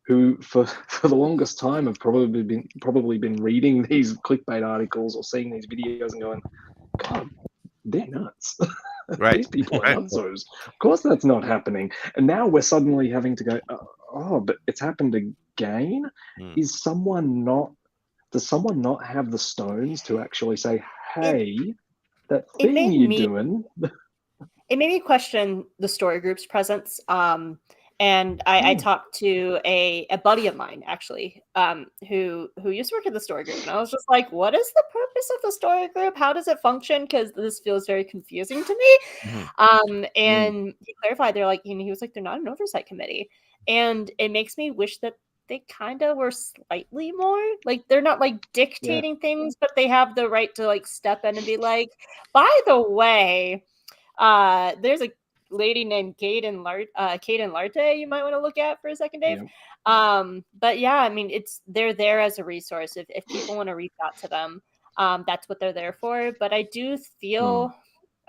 who for the longest time have probably been reading these clickbait articles or seeing these videos and going, God, they're nuts. Right. These people are nutsos. Of course that's not happening. And now we're suddenly having to go, oh, but it's happened again? Does someone not have the stones to actually say, hey, that thing you're doing? It made me question the story group's presence. And I talked to a buddy of mine, actually, who used to work at the story group. And I was just like, what is the purpose of the story group? How does it function? Because this feels very confusing to me. And he clarified, they're like, he was like, they're not an oversight committee. And it makes me wish that they kind of were slightly more. Like, they're not like dictating things, but they have the right to like step in and be like, by the way, there's a lady named Caden Larte you might want to look at for a second, Dave. But yeah, I mean, they're there as a resource if people want to reach out to them. That's what they're there for. But I do feel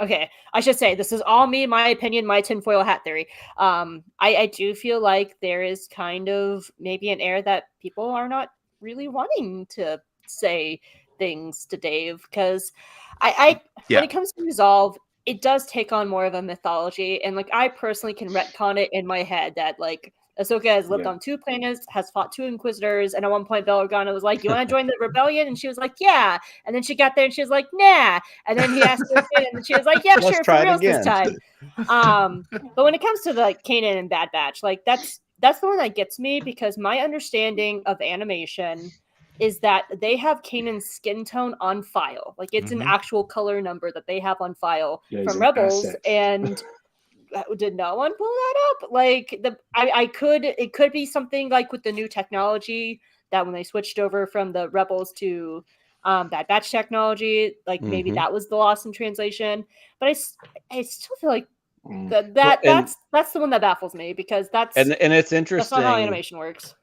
okay, I should say this is all me, my opinion, my tinfoil hat theory. I do feel like there is kind of maybe an air that people are not really wanting to say things to Dave, because when it comes to Resolve, it does take on more of a mythology, and like I personally can retcon it in my head that like Ahsoka has lived on 2 planets, has fought 2 Inquisitors, and at one point Bail Organa was like, "You want to join the rebellion?" And she was like, "Yeah." And then she got there and she was like, "Nah." And then he asked her again, and she was like, "Yeah, Let's sure, try for it reals this again. time." But when it comes to like Kanan and Bad Batch, like that's the one that gets me, because my understanding of animation is that they have Kanan's skin tone on file. Like it's an actual color number that they have on file from Rebels. Asset. And did no one pull that up? Like it could be something like with the new technology that when they switched over from the Rebels to Bad Batch technology, like maybe that was the loss in translation. But I still feel like that's the one that baffles me, because that's and it's interesting. That's not how animation works.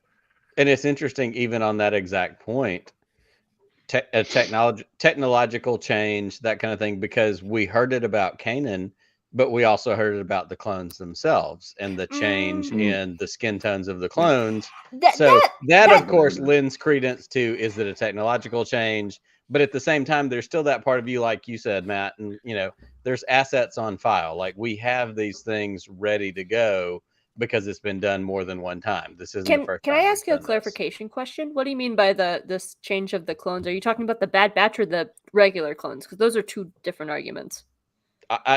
And it's interesting, even on that exact point, a technological change, that kind of thing, because we heard it about Kanan, but we also heard it about the clones themselves and the change in the skin tones of the clones. That of course lends credence to, is it a technological change? But at the same time, there's still that part of you, like you said, Matt, and there's assets on file. Like we have these things ready to go because it's been done more than one time. This isn't the first time. Can I ask you a clarification question? What do you mean by this change of the clones? Are you talking about the Bad Batch or the regular clones? Because those are 2 different arguments.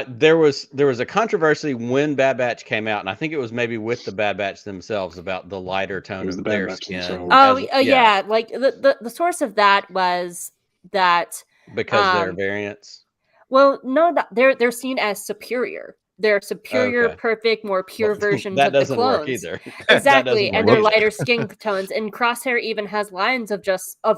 There was a controversy when Bad Batch came out, and I think it was maybe with the Bad Batch themselves about the lighter tone of their skin. Yeah, like the source of that was that because they're variants. Well, no, they're seen as superior. They're superior, perfect, more pure versions of the clones. That doesn't work either. Exactly, and they're lighter skin tones. And Crosshair even has lines of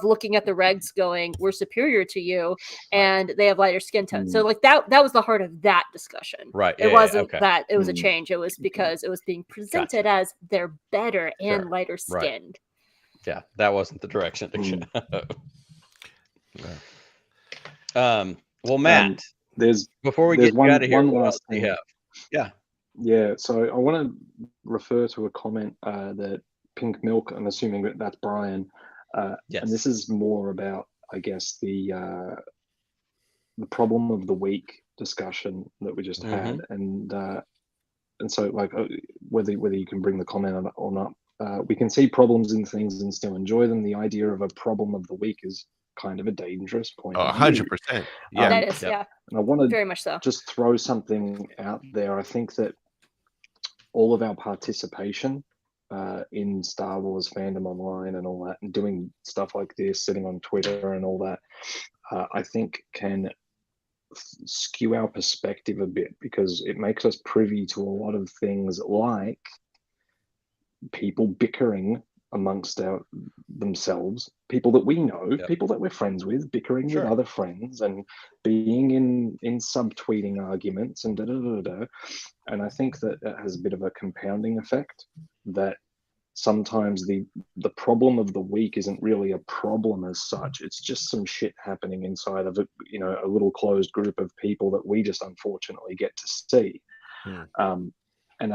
looking at the regs, going, "We're superior to you," and they have lighter skin tones. So like that was the heart of that discussion. Right. It wasn't that it was a change. It was because it was being presented as they're better and lighter skinned. Right. Yeah, that wasn't the direction to go. Well, Matt, before we get out of here, what else do you have? Yeah. So I want to refer to a comment that Pink Milk, I'm assuming that's Brian. Yes. And this is more about, I guess, the problem of the week discussion that we just had, and so like whether you can bring the comment on or not, we can see problems in things and still enjoy them. The idea of a problem of the week is kind of a dangerous point. 100%. Yeah, that is. Yeah, and I want to very much so. Just throw something out there. I think that all of our participation in Star Wars fandom online and all that, and doing stuff like this, sitting on Twitter and all that, I think can skew our perspective a bit, because it makes us privy to a lot of things, like people bickering amongst themselves, people that we know, people that we're friends with, bickering with other friends, and being in subtweeting arguments and and I think that has a bit of a compounding effect, that sometimes the problem of the week isn't really a problem as such. It's just some shit happening inside of a little closed group of people that we just unfortunately get to see. And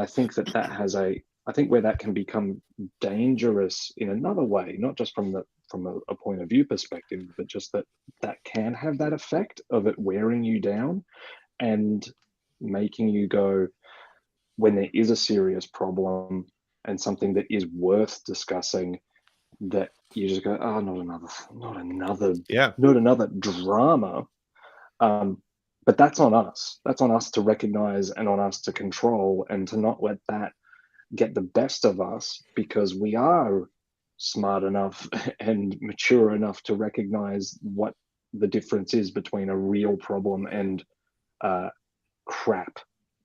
I think that has I think where that can become dangerous in another way, not just from a point of view perspective, but just that can have that effect of it wearing you down and making you go, when there is a serious problem and something that is worth discussing, that you just go, oh, not another drama. But that's on us. That's on us to recognize and on us to control, and to not let that get the best of us, because we are smart enough and mature enough to recognize what the difference is between a real problem and crap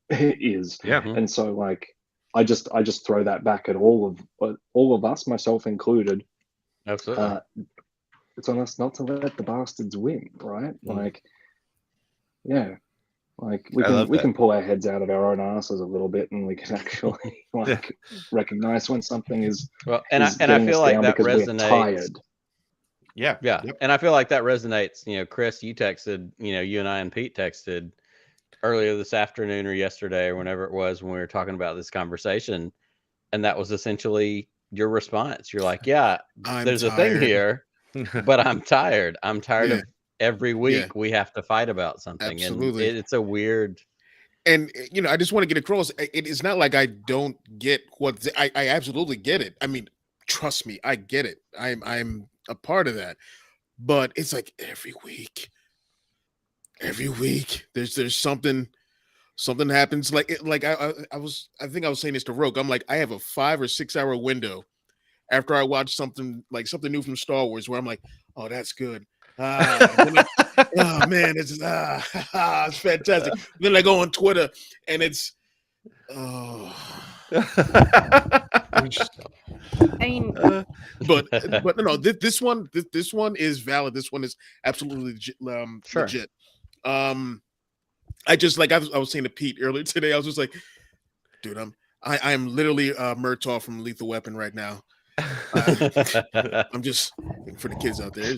is. And so like I just throw that back at all of us, myself included. Absolutely. It's on us not to let the bastards win, right? Like, yeah. Like we can pull our heads out of our own asses a little bit, and we can actually recognize when something is and I feel like that resonates. Yeah. And I feel like that resonates. Chris, you texted, you and I and Pete texted earlier this afternoon or yesterday or whenever it was, when we were talking about this conversation, and that was essentially your response. You're like, yeah, there's a thing here, but I'm tired. I'm tired of every week we have to fight about something. Absolutely. And it's a weird And I just want to get across. It is not like I don't get what I absolutely get it. I mean, trust me, I get it. I'm a part of that. But it's like every week there's something happens. Like I think I was saying this to Rogue. I'm like, I have a 5 or 6 hour window after I watch something new from Star Wars where I'm like, oh, that's good. Oh man, it's fantastic. Then I go on Twitter and it's I mean, but no, this one is valid. This one is absolutely Sure. legit. I just I was saying to Pete earlier today. I was just like, dude, I am literally Murtaugh from Lethal Weapon right now. I'm just for the kids out there.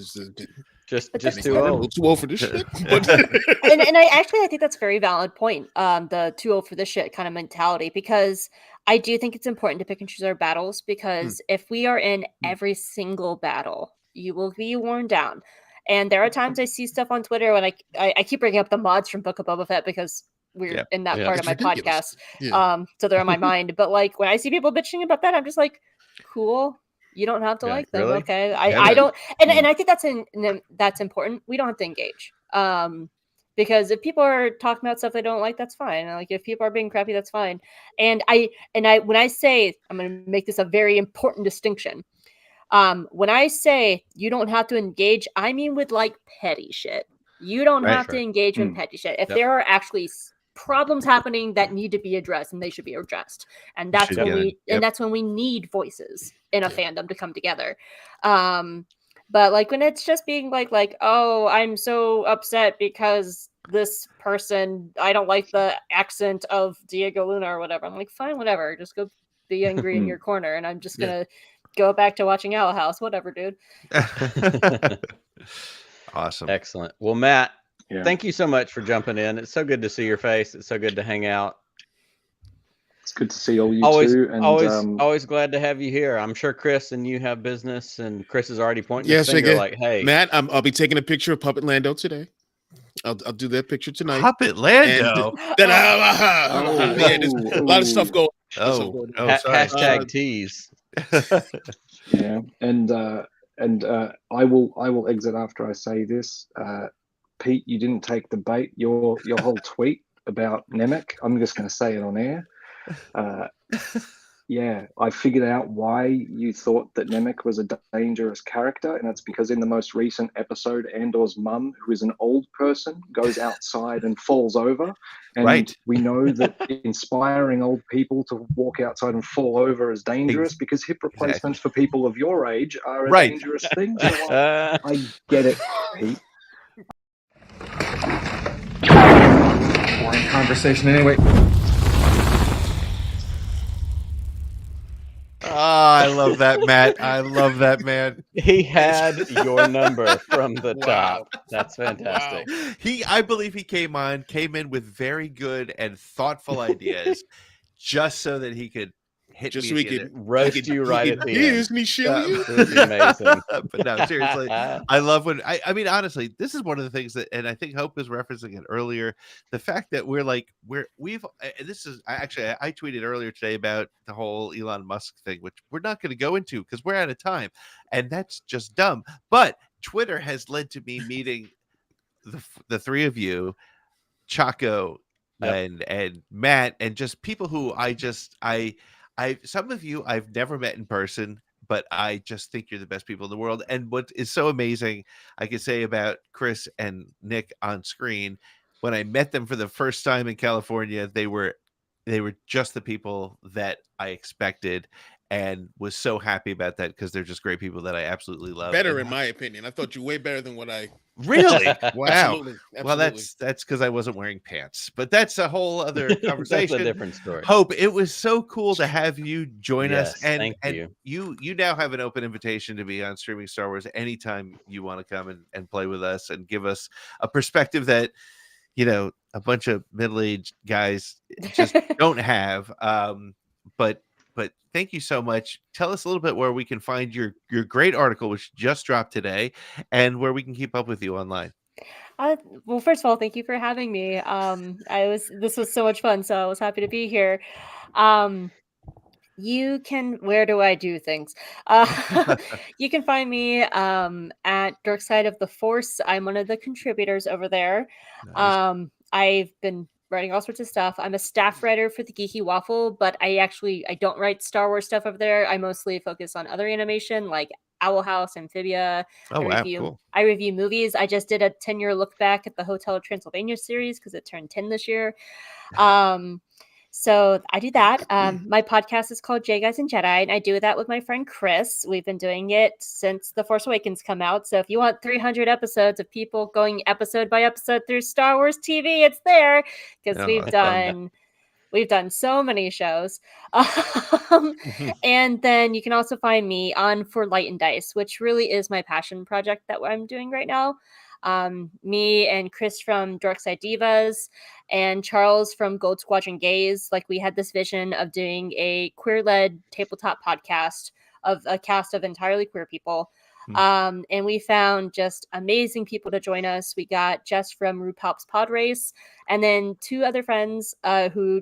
Just too old. Too old for this shit. But and I think that's a very valid point. The too old for this shit kind of mentality, because I do think it's important to pick and choose our battles, because if we are in every single battle, you will be worn down. And there are times I see stuff on Twitter when I keep bringing up the mods from Book of Boba Fett because we're in that part of my podcast. So they're on my mind. But like when I see people bitching about that, I'm just like, cool. You don't have to like them, really? okay? I don't, and I think that's important. We don't have to engage, because if people are talking about stuff they don't like, that's fine. Like if people are being crappy, that's fine. And when I say, I'm going to make this a very important distinction. When I say you don't have to engage, I mean with like petty shit. You don't have to engage with petty shit. If there are actually problems happening that need to be addressed, and they should be addressed, and that's when we need voices in a fandom to come together. But like when it's just being like, oh, I'm so upset because this person, I don't like the accent of Diego Luna or whatever. I'm like, fine, whatever, just go be angry in your corner, and I'm just gonna go back to watching Owl House, whatever, dude. Awesome, excellent. Well, Matt, thank you so much for jumping in. It's so good to see your face. It's so good to hang out. It's good to see all you two. And always glad to have you here. I'm sure Chris and you have business, and Chris is already pointing his finger like, "Hey, Matt, I'll be taking a picture of Puppet Lando today. I'll do that picture tonight. Puppet Lando. A lot of stuff going. Sorry. Hashtag tease. Yeah, and I will exit after I say this. Pete, you didn't take the bait. Your whole tweet about Nemec, I'm just going to say it on air. I figured out why you thought that Nemec was a dangerous character, and that's because in the most recent episode, Andor's mum, who is an old person, goes outside and falls over. And we know that inspiring old people to walk outside and fall over is dangerous because hip replacements for people of your age are a dangerous thing. So I get it, Pete. Boring conversation anyway. I love that, Matt. I love that, man. He had your number from the top. That's fantastic. I believe he came in with very good and thoughtful ideas, just so that he could hit just me so he could roast you right at the end. Isn't he show you? It would be amazing. But no, seriously, I love when I mean, honestly, this is one of the things that, and I think Hope was referencing it earlier. The fact that I tweeted earlier today about the whole Elon Musk thing, which we're not going to go into because we're out of time, and that's just dumb. But Twitter has led to me meeting the three of you, Chaco and Matt, and just people who some of you I've never met in person, but I just think you're the best people in the world. And what is so amazing, I could say about Chris and Nick on screen, when I met them for the first time in California, they were just the people that I expected, and was so happy about that because they're just great people that I absolutely love. Better, in my opinion. I thought you way better than what I really. Wow. Absolutely. Well, that's because I wasn't wearing pants, but that's a whole other conversation. That's a different story. Hope, it was so cool to have you join us, and thank you now have an open invitation to be on Streaming Star Wars anytime you want to come and play with us and give us a perspective that a bunch of middle-aged guys just don't have. But thank you so much. Tell us a little bit where we can find your great article, which just dropped today, and where we can keep up with you online. Well, first of all, thank you for having me. This was so much fun, so I was happy to be here. Um, where do I do things? You can find me at Dark Side of the Force. I'm one of the contributors over there. Nice. I've been writing all sorts of stuff. I'm a staff writer for the Geeky Waffle, but I don't write Star Wars stuff over there. I mostly focus on other animation like Owl House, Amphibia. Oh, wow, cool. I review movies. I just did a 10-year look back at the Hotel Transylvania series because it turned 10 this year. So I do that. My podcast is called Guys and Jedi, and I do that with my friend Chris. We've been doing it since The Force Awakens come out. So if you want 300 episodes of people going episode by episode through Star Wars TV, it's there because we've done so many shows. And then you can also find me on For Light and Dice, which really is my passion project that I'm doing right now. Me and Chris from Dorkside Divas and Charles from Gold Squadron Gaze, like we had this vision of doing a queer-led tabletop podcast of a cast of entirely queer people. And we found just amazing people to join us. We got Jess from RuPaul's Pod Race, and then 2 other friends who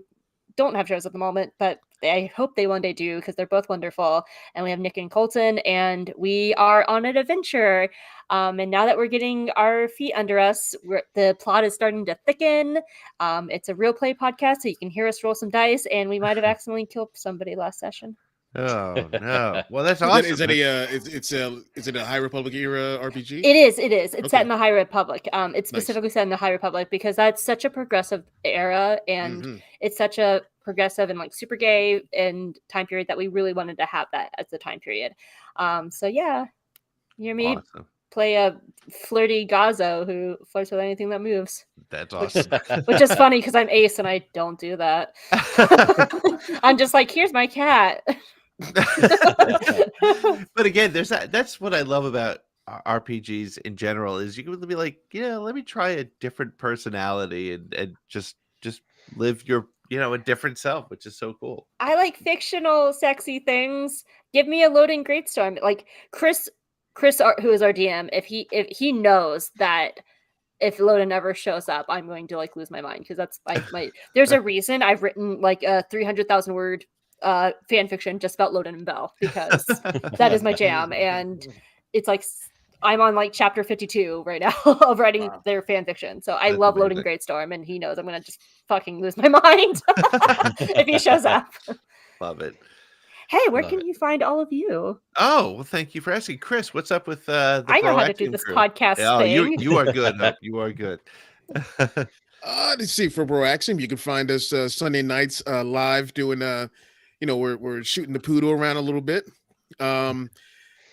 don't have shows at the moment, but I hope they one day do because they're both wonderful. And we have Nick and Colton, and we are on an adventure. And now that we're getting our feet under us, the plot is starting to thicken. It's a real play podcast, so you can hear us roll some dice, and we might have accidentally killed somebody last session. Oh no! Well, that's awesome. Is it a High Republic era RPG? It is. It's set in the High Republic. It's specifically set in the High Republic because that's such a progressive era, and it's such a progressive and like super gay and time period that we really wanted to have that as the time period. So yeah, you hear me play a flirty Gazo who flirts with anything that moves. That's awesome. Which is funny because I'm Ace and I don't do that. I'm just like, here's my cat. But again, that's what I love about RPGs in general is you can be like, let me try a different personality and just live your a different self, which is so cool. I like fictional sexy things. Give me a loading greatstorm. Like Chris, who is our DM, if he knows that if Loden never shows up, I'm going to like lose my mind because that's my there's a reason I've written like a 300,000 word fan fiction just about Loden and Bell because that is my jam, and it's like I'm on like chapter 52 right now of writing their fan fiction. So I love Loading Greatstorm, and he knows I'm gonna just fucking lose my mind if he shows up. Love it. Hey, where can you find all of you? Oh, well, thank you for asking, Chris. What's up with the? I know how to do this podcast thing. You are good. Hope. You are good. Let's see. For Broaxium, you can find us Sunday nights live doing we're shooting the poodle around a little bit.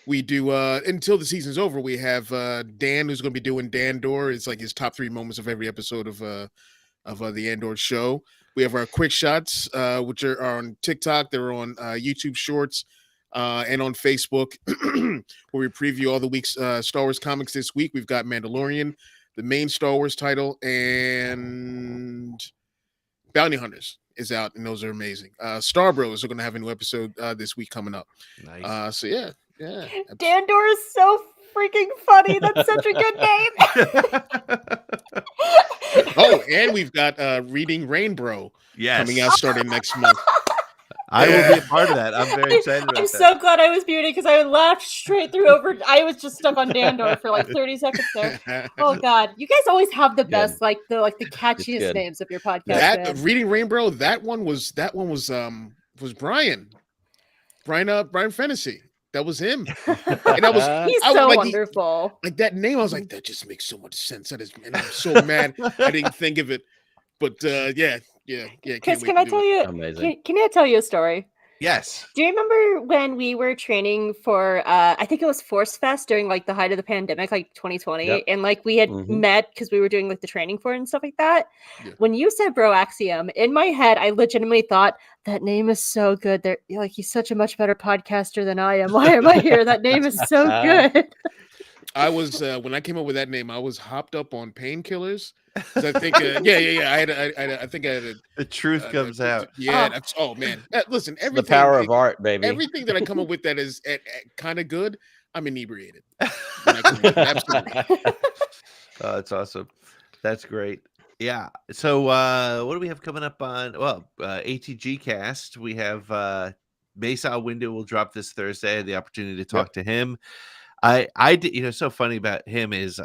We do until the season's over. We have Dan, who's going to be doing Dandor. It's like his top 3 moments of every episode of the Andor show. We have our quick shots, which are on TikTok. They're on YouTube Shorts and on Facebook, where we preview all the week's Star Wars comics. This week, we've got Mandalorian, the main Star Wars title, and Bounty Hunters is out, and those are amazing. Star Bros are going to have a new episode this week coming up. Nice. So yeah. Dandor is so freaking funny. That's such a good name. Oh, and we've got Reading Rainbow coming out starting next month. I will be a part of that. I'm very excited about that. I'm so glad I was muted because I laughed straight through I was just stuck on Dandor for like 30 seconds there. Oh God. You guys always have the best, like the catchiest names of your podcast. That Reading Rainbow, that one was Brian Fantasy. That was him. And he's so wonderful. Like that name, I was like, that just makes so much sense. And I'm so mad I didn't think of it. But yeah. Chris, can I tell you? Amazing. Can I tell you a story? Yes. Do you remember when we were training for I think it was Force Fest during like the height of the pandemic, like 2020, and like we had met because we were doing like the training for it and stuff like that. Yeah. When you said Broaxium, in my head, I legitimately thought that name is so good. They're like, he's such a much better podcaster than I am. Why am I here? That name is so good. I was when I came up with that name, I was hopped up on painkillers. I think, I think I had the truth comes out. Yeah. That's, oh man, listen, everything. The power of art, baby. Everything that I come up with that is kind of good, I'm inebriated. Absolutely. Oh, that's awesome. That's great. Yeah. So what do we have coming up on ATG Cast? We have Mesa Window will drop this Thursday. I had the opportunity to talk to him. I did, so funny about him is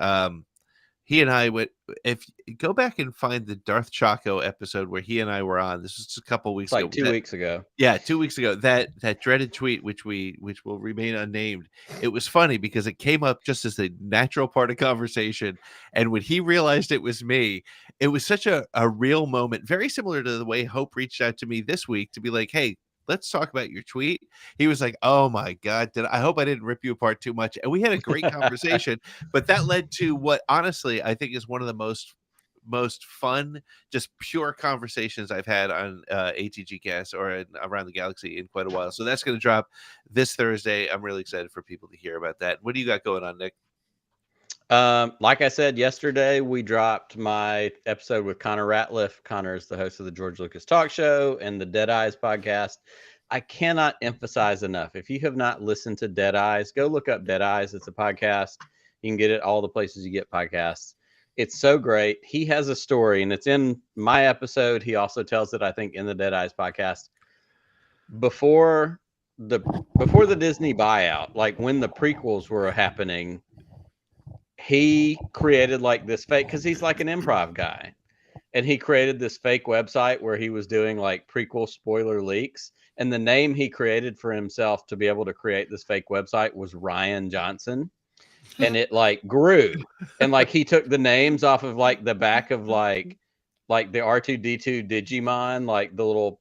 he and I went. If you go back and find the Darth Chaco episode where he and I were on, this was just a couple weeks It's like ago. 2 weeks ago. Yeah, 2 weeks ago. That dreaded tweet, which will remain unnamed. It was funny because it came up just as a natural part of conversation, and when he realized it was me, it was such a real moment, very similar to the way Hope reached out to me this week to be like, "Hey, let's talk about your tweet." He was like, "Oh my god, I hope I didn't rip you apart too much." And we had a great conversation, but that led to what honestly I think is one of the most fun, just pure conversations I've had on ATG Cast or around the galaxy in quite a while. So that's going to drop this Thursday. I'm really excited for people to hear about that. What do you got going on, Nick? Like I said yesterday, we dropped my episode with Connor Ratliff. Connor is the host of the George Lucas Talk Show and the Dead Eyes podcast. I cannot emphasize enough. If you have not listened to Dead Eyes, go look up Dead Eyes. It's a podcast. You can get it all the places you get podcasts. It's so great. He has a story, and it's in my episode. He also tells it, I think, in the Dead Eyes podcast. Before the Disney buyout, like when the prequels were happening, he created like this fake, because he's like an improv guy, and he created this fake website where he was doing like prequel spoiler leaks. And the name he created for himself to be able to create this fake website was Ryan Johnson. And it like grew, and like he took the names off of like the back of like the R2D2 Digimon, like the little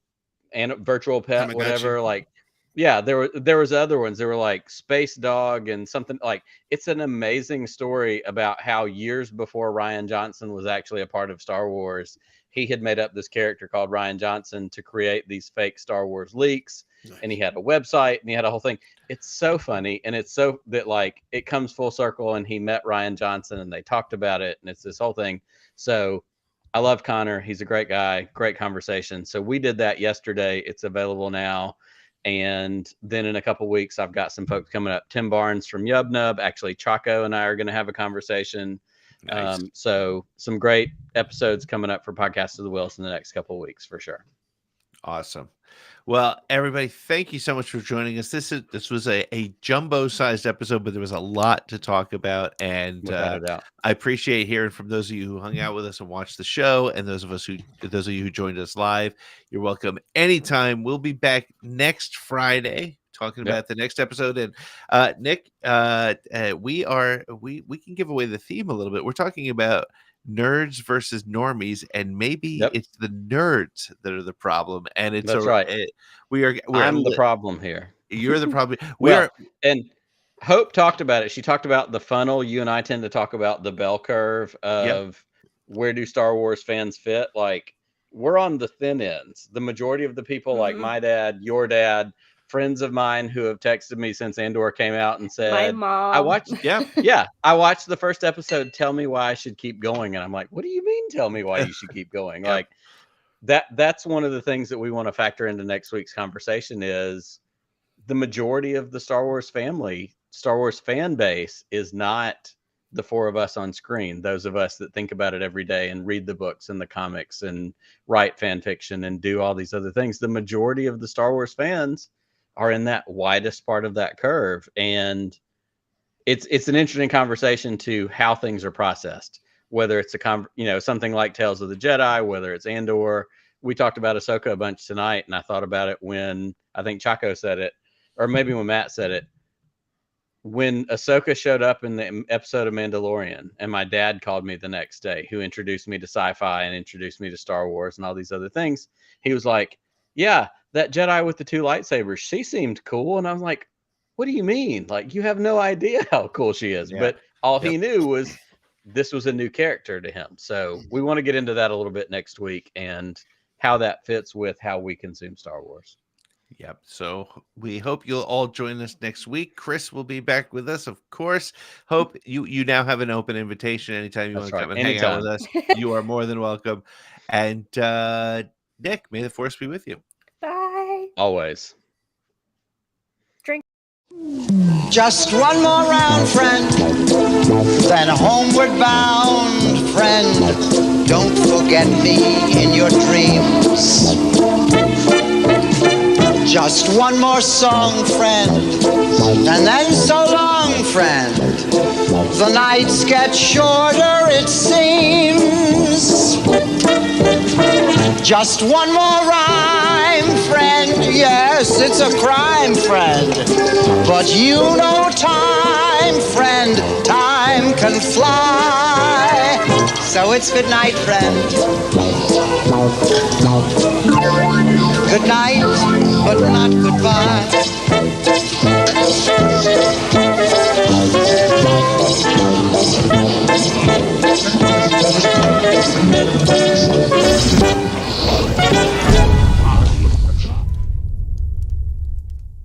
virtual pet, whatever. Like, yeah, there was other ones. There were like Space Dog and something. Like, it's an amazing story about how years before Ryan Johnson was actually a part of Star Wars, he had made up this character called Ryan Johnson to create these fake Star Wars leaks. Nice. And he had a website and he had a whole thing. It's so funny. And it's so that like it comes full circle, and he met Ryan Johnson and they talked about it, and it's this whole thing. So I love Connor. He's a great guy, great conversation. So we did that yesterday. It's available now. And then in a couple weeks, I've got some folks coming up. Tim Barnes from Yub Nub. Actually, Chaco and I are going to have a conversation. Nice. So some great episodes coming up for Podcast of the Wheels in the next couple of weeks for sure. Awesome. Well, everybody, thank you so much for joining us. This was a jumbo-sized episode, but there was a lot to talk about, and I appreciate hearing from those of you who hung out with us and watched the show, and those of you who joined us live. You're welcome anytime. We'll be back next Friday talking about the next episode. And Nick, we can give away the theme a little bit. We're talking about nerds versus normies, and maybe it's the nerds that are the problem, and it's right. I'm the problem here. You're the problem. And Hope talked about it. She talked about the funnel. You and I tend to talk about the bell curve of where do Star Wars fans fit. Like, we're on the thin ends. The majority of the people, like my dad, your dad, friends of mine who have texted me since Andor came out and said, my mom. I watched I watched the first episode. Tell me why I should keep going. And I'm like, what do you mean tell me why you should keep going? Like that's one of the things that we want to factor into next week's conversation is the majority of the Star Wars fan base is not the four of us on screen. Those of us that think about it every day and read the books and the comics and write fan fiction and do all these other things. The majority of the Star Wars fans are in that widest part of that curve. And it's an interesting conversation to how things are processed, whether it's something like Tales of the Jedi, whether it's Andor. We talked about Ahsoka a bunch tonight, and I thought about it when I think Chaco said it, or maybe when Matt said it. When Ahsoka showed up in the episode of Mandalorian, and my dad called me the next day, who introduced me to sci-fi and introduced me to Star Wars and all these other things, he was like, yeah, that Jedi with the two lightsabers, she seemed cool. And I'm like, what do you mean? Like, you have no idea how cool she is. Yeah. But all he knew was this was a new character to him. So we want to get into that a little bit next week and how that fits with how we consume Star Wars. Yep. So we hope you'll all join us next week. Chris will be back with us, of course. Hope you now have an open invitation. Anytime you want to come and hang out with us, you are more than welcome. And Nick, may the force be with you. Bye. Always. Drink. Just one more round, friend, then homeward bound, friend. Don't forget me in your dreams. Just one more song, friend, and then so long, friend. The nights get shorter, it seems. Just one more rhyme, friend. Yes, it's a crime, friend. But you know time, friend. Time can fly. So it's good night, friend. Good night, but not goodbye.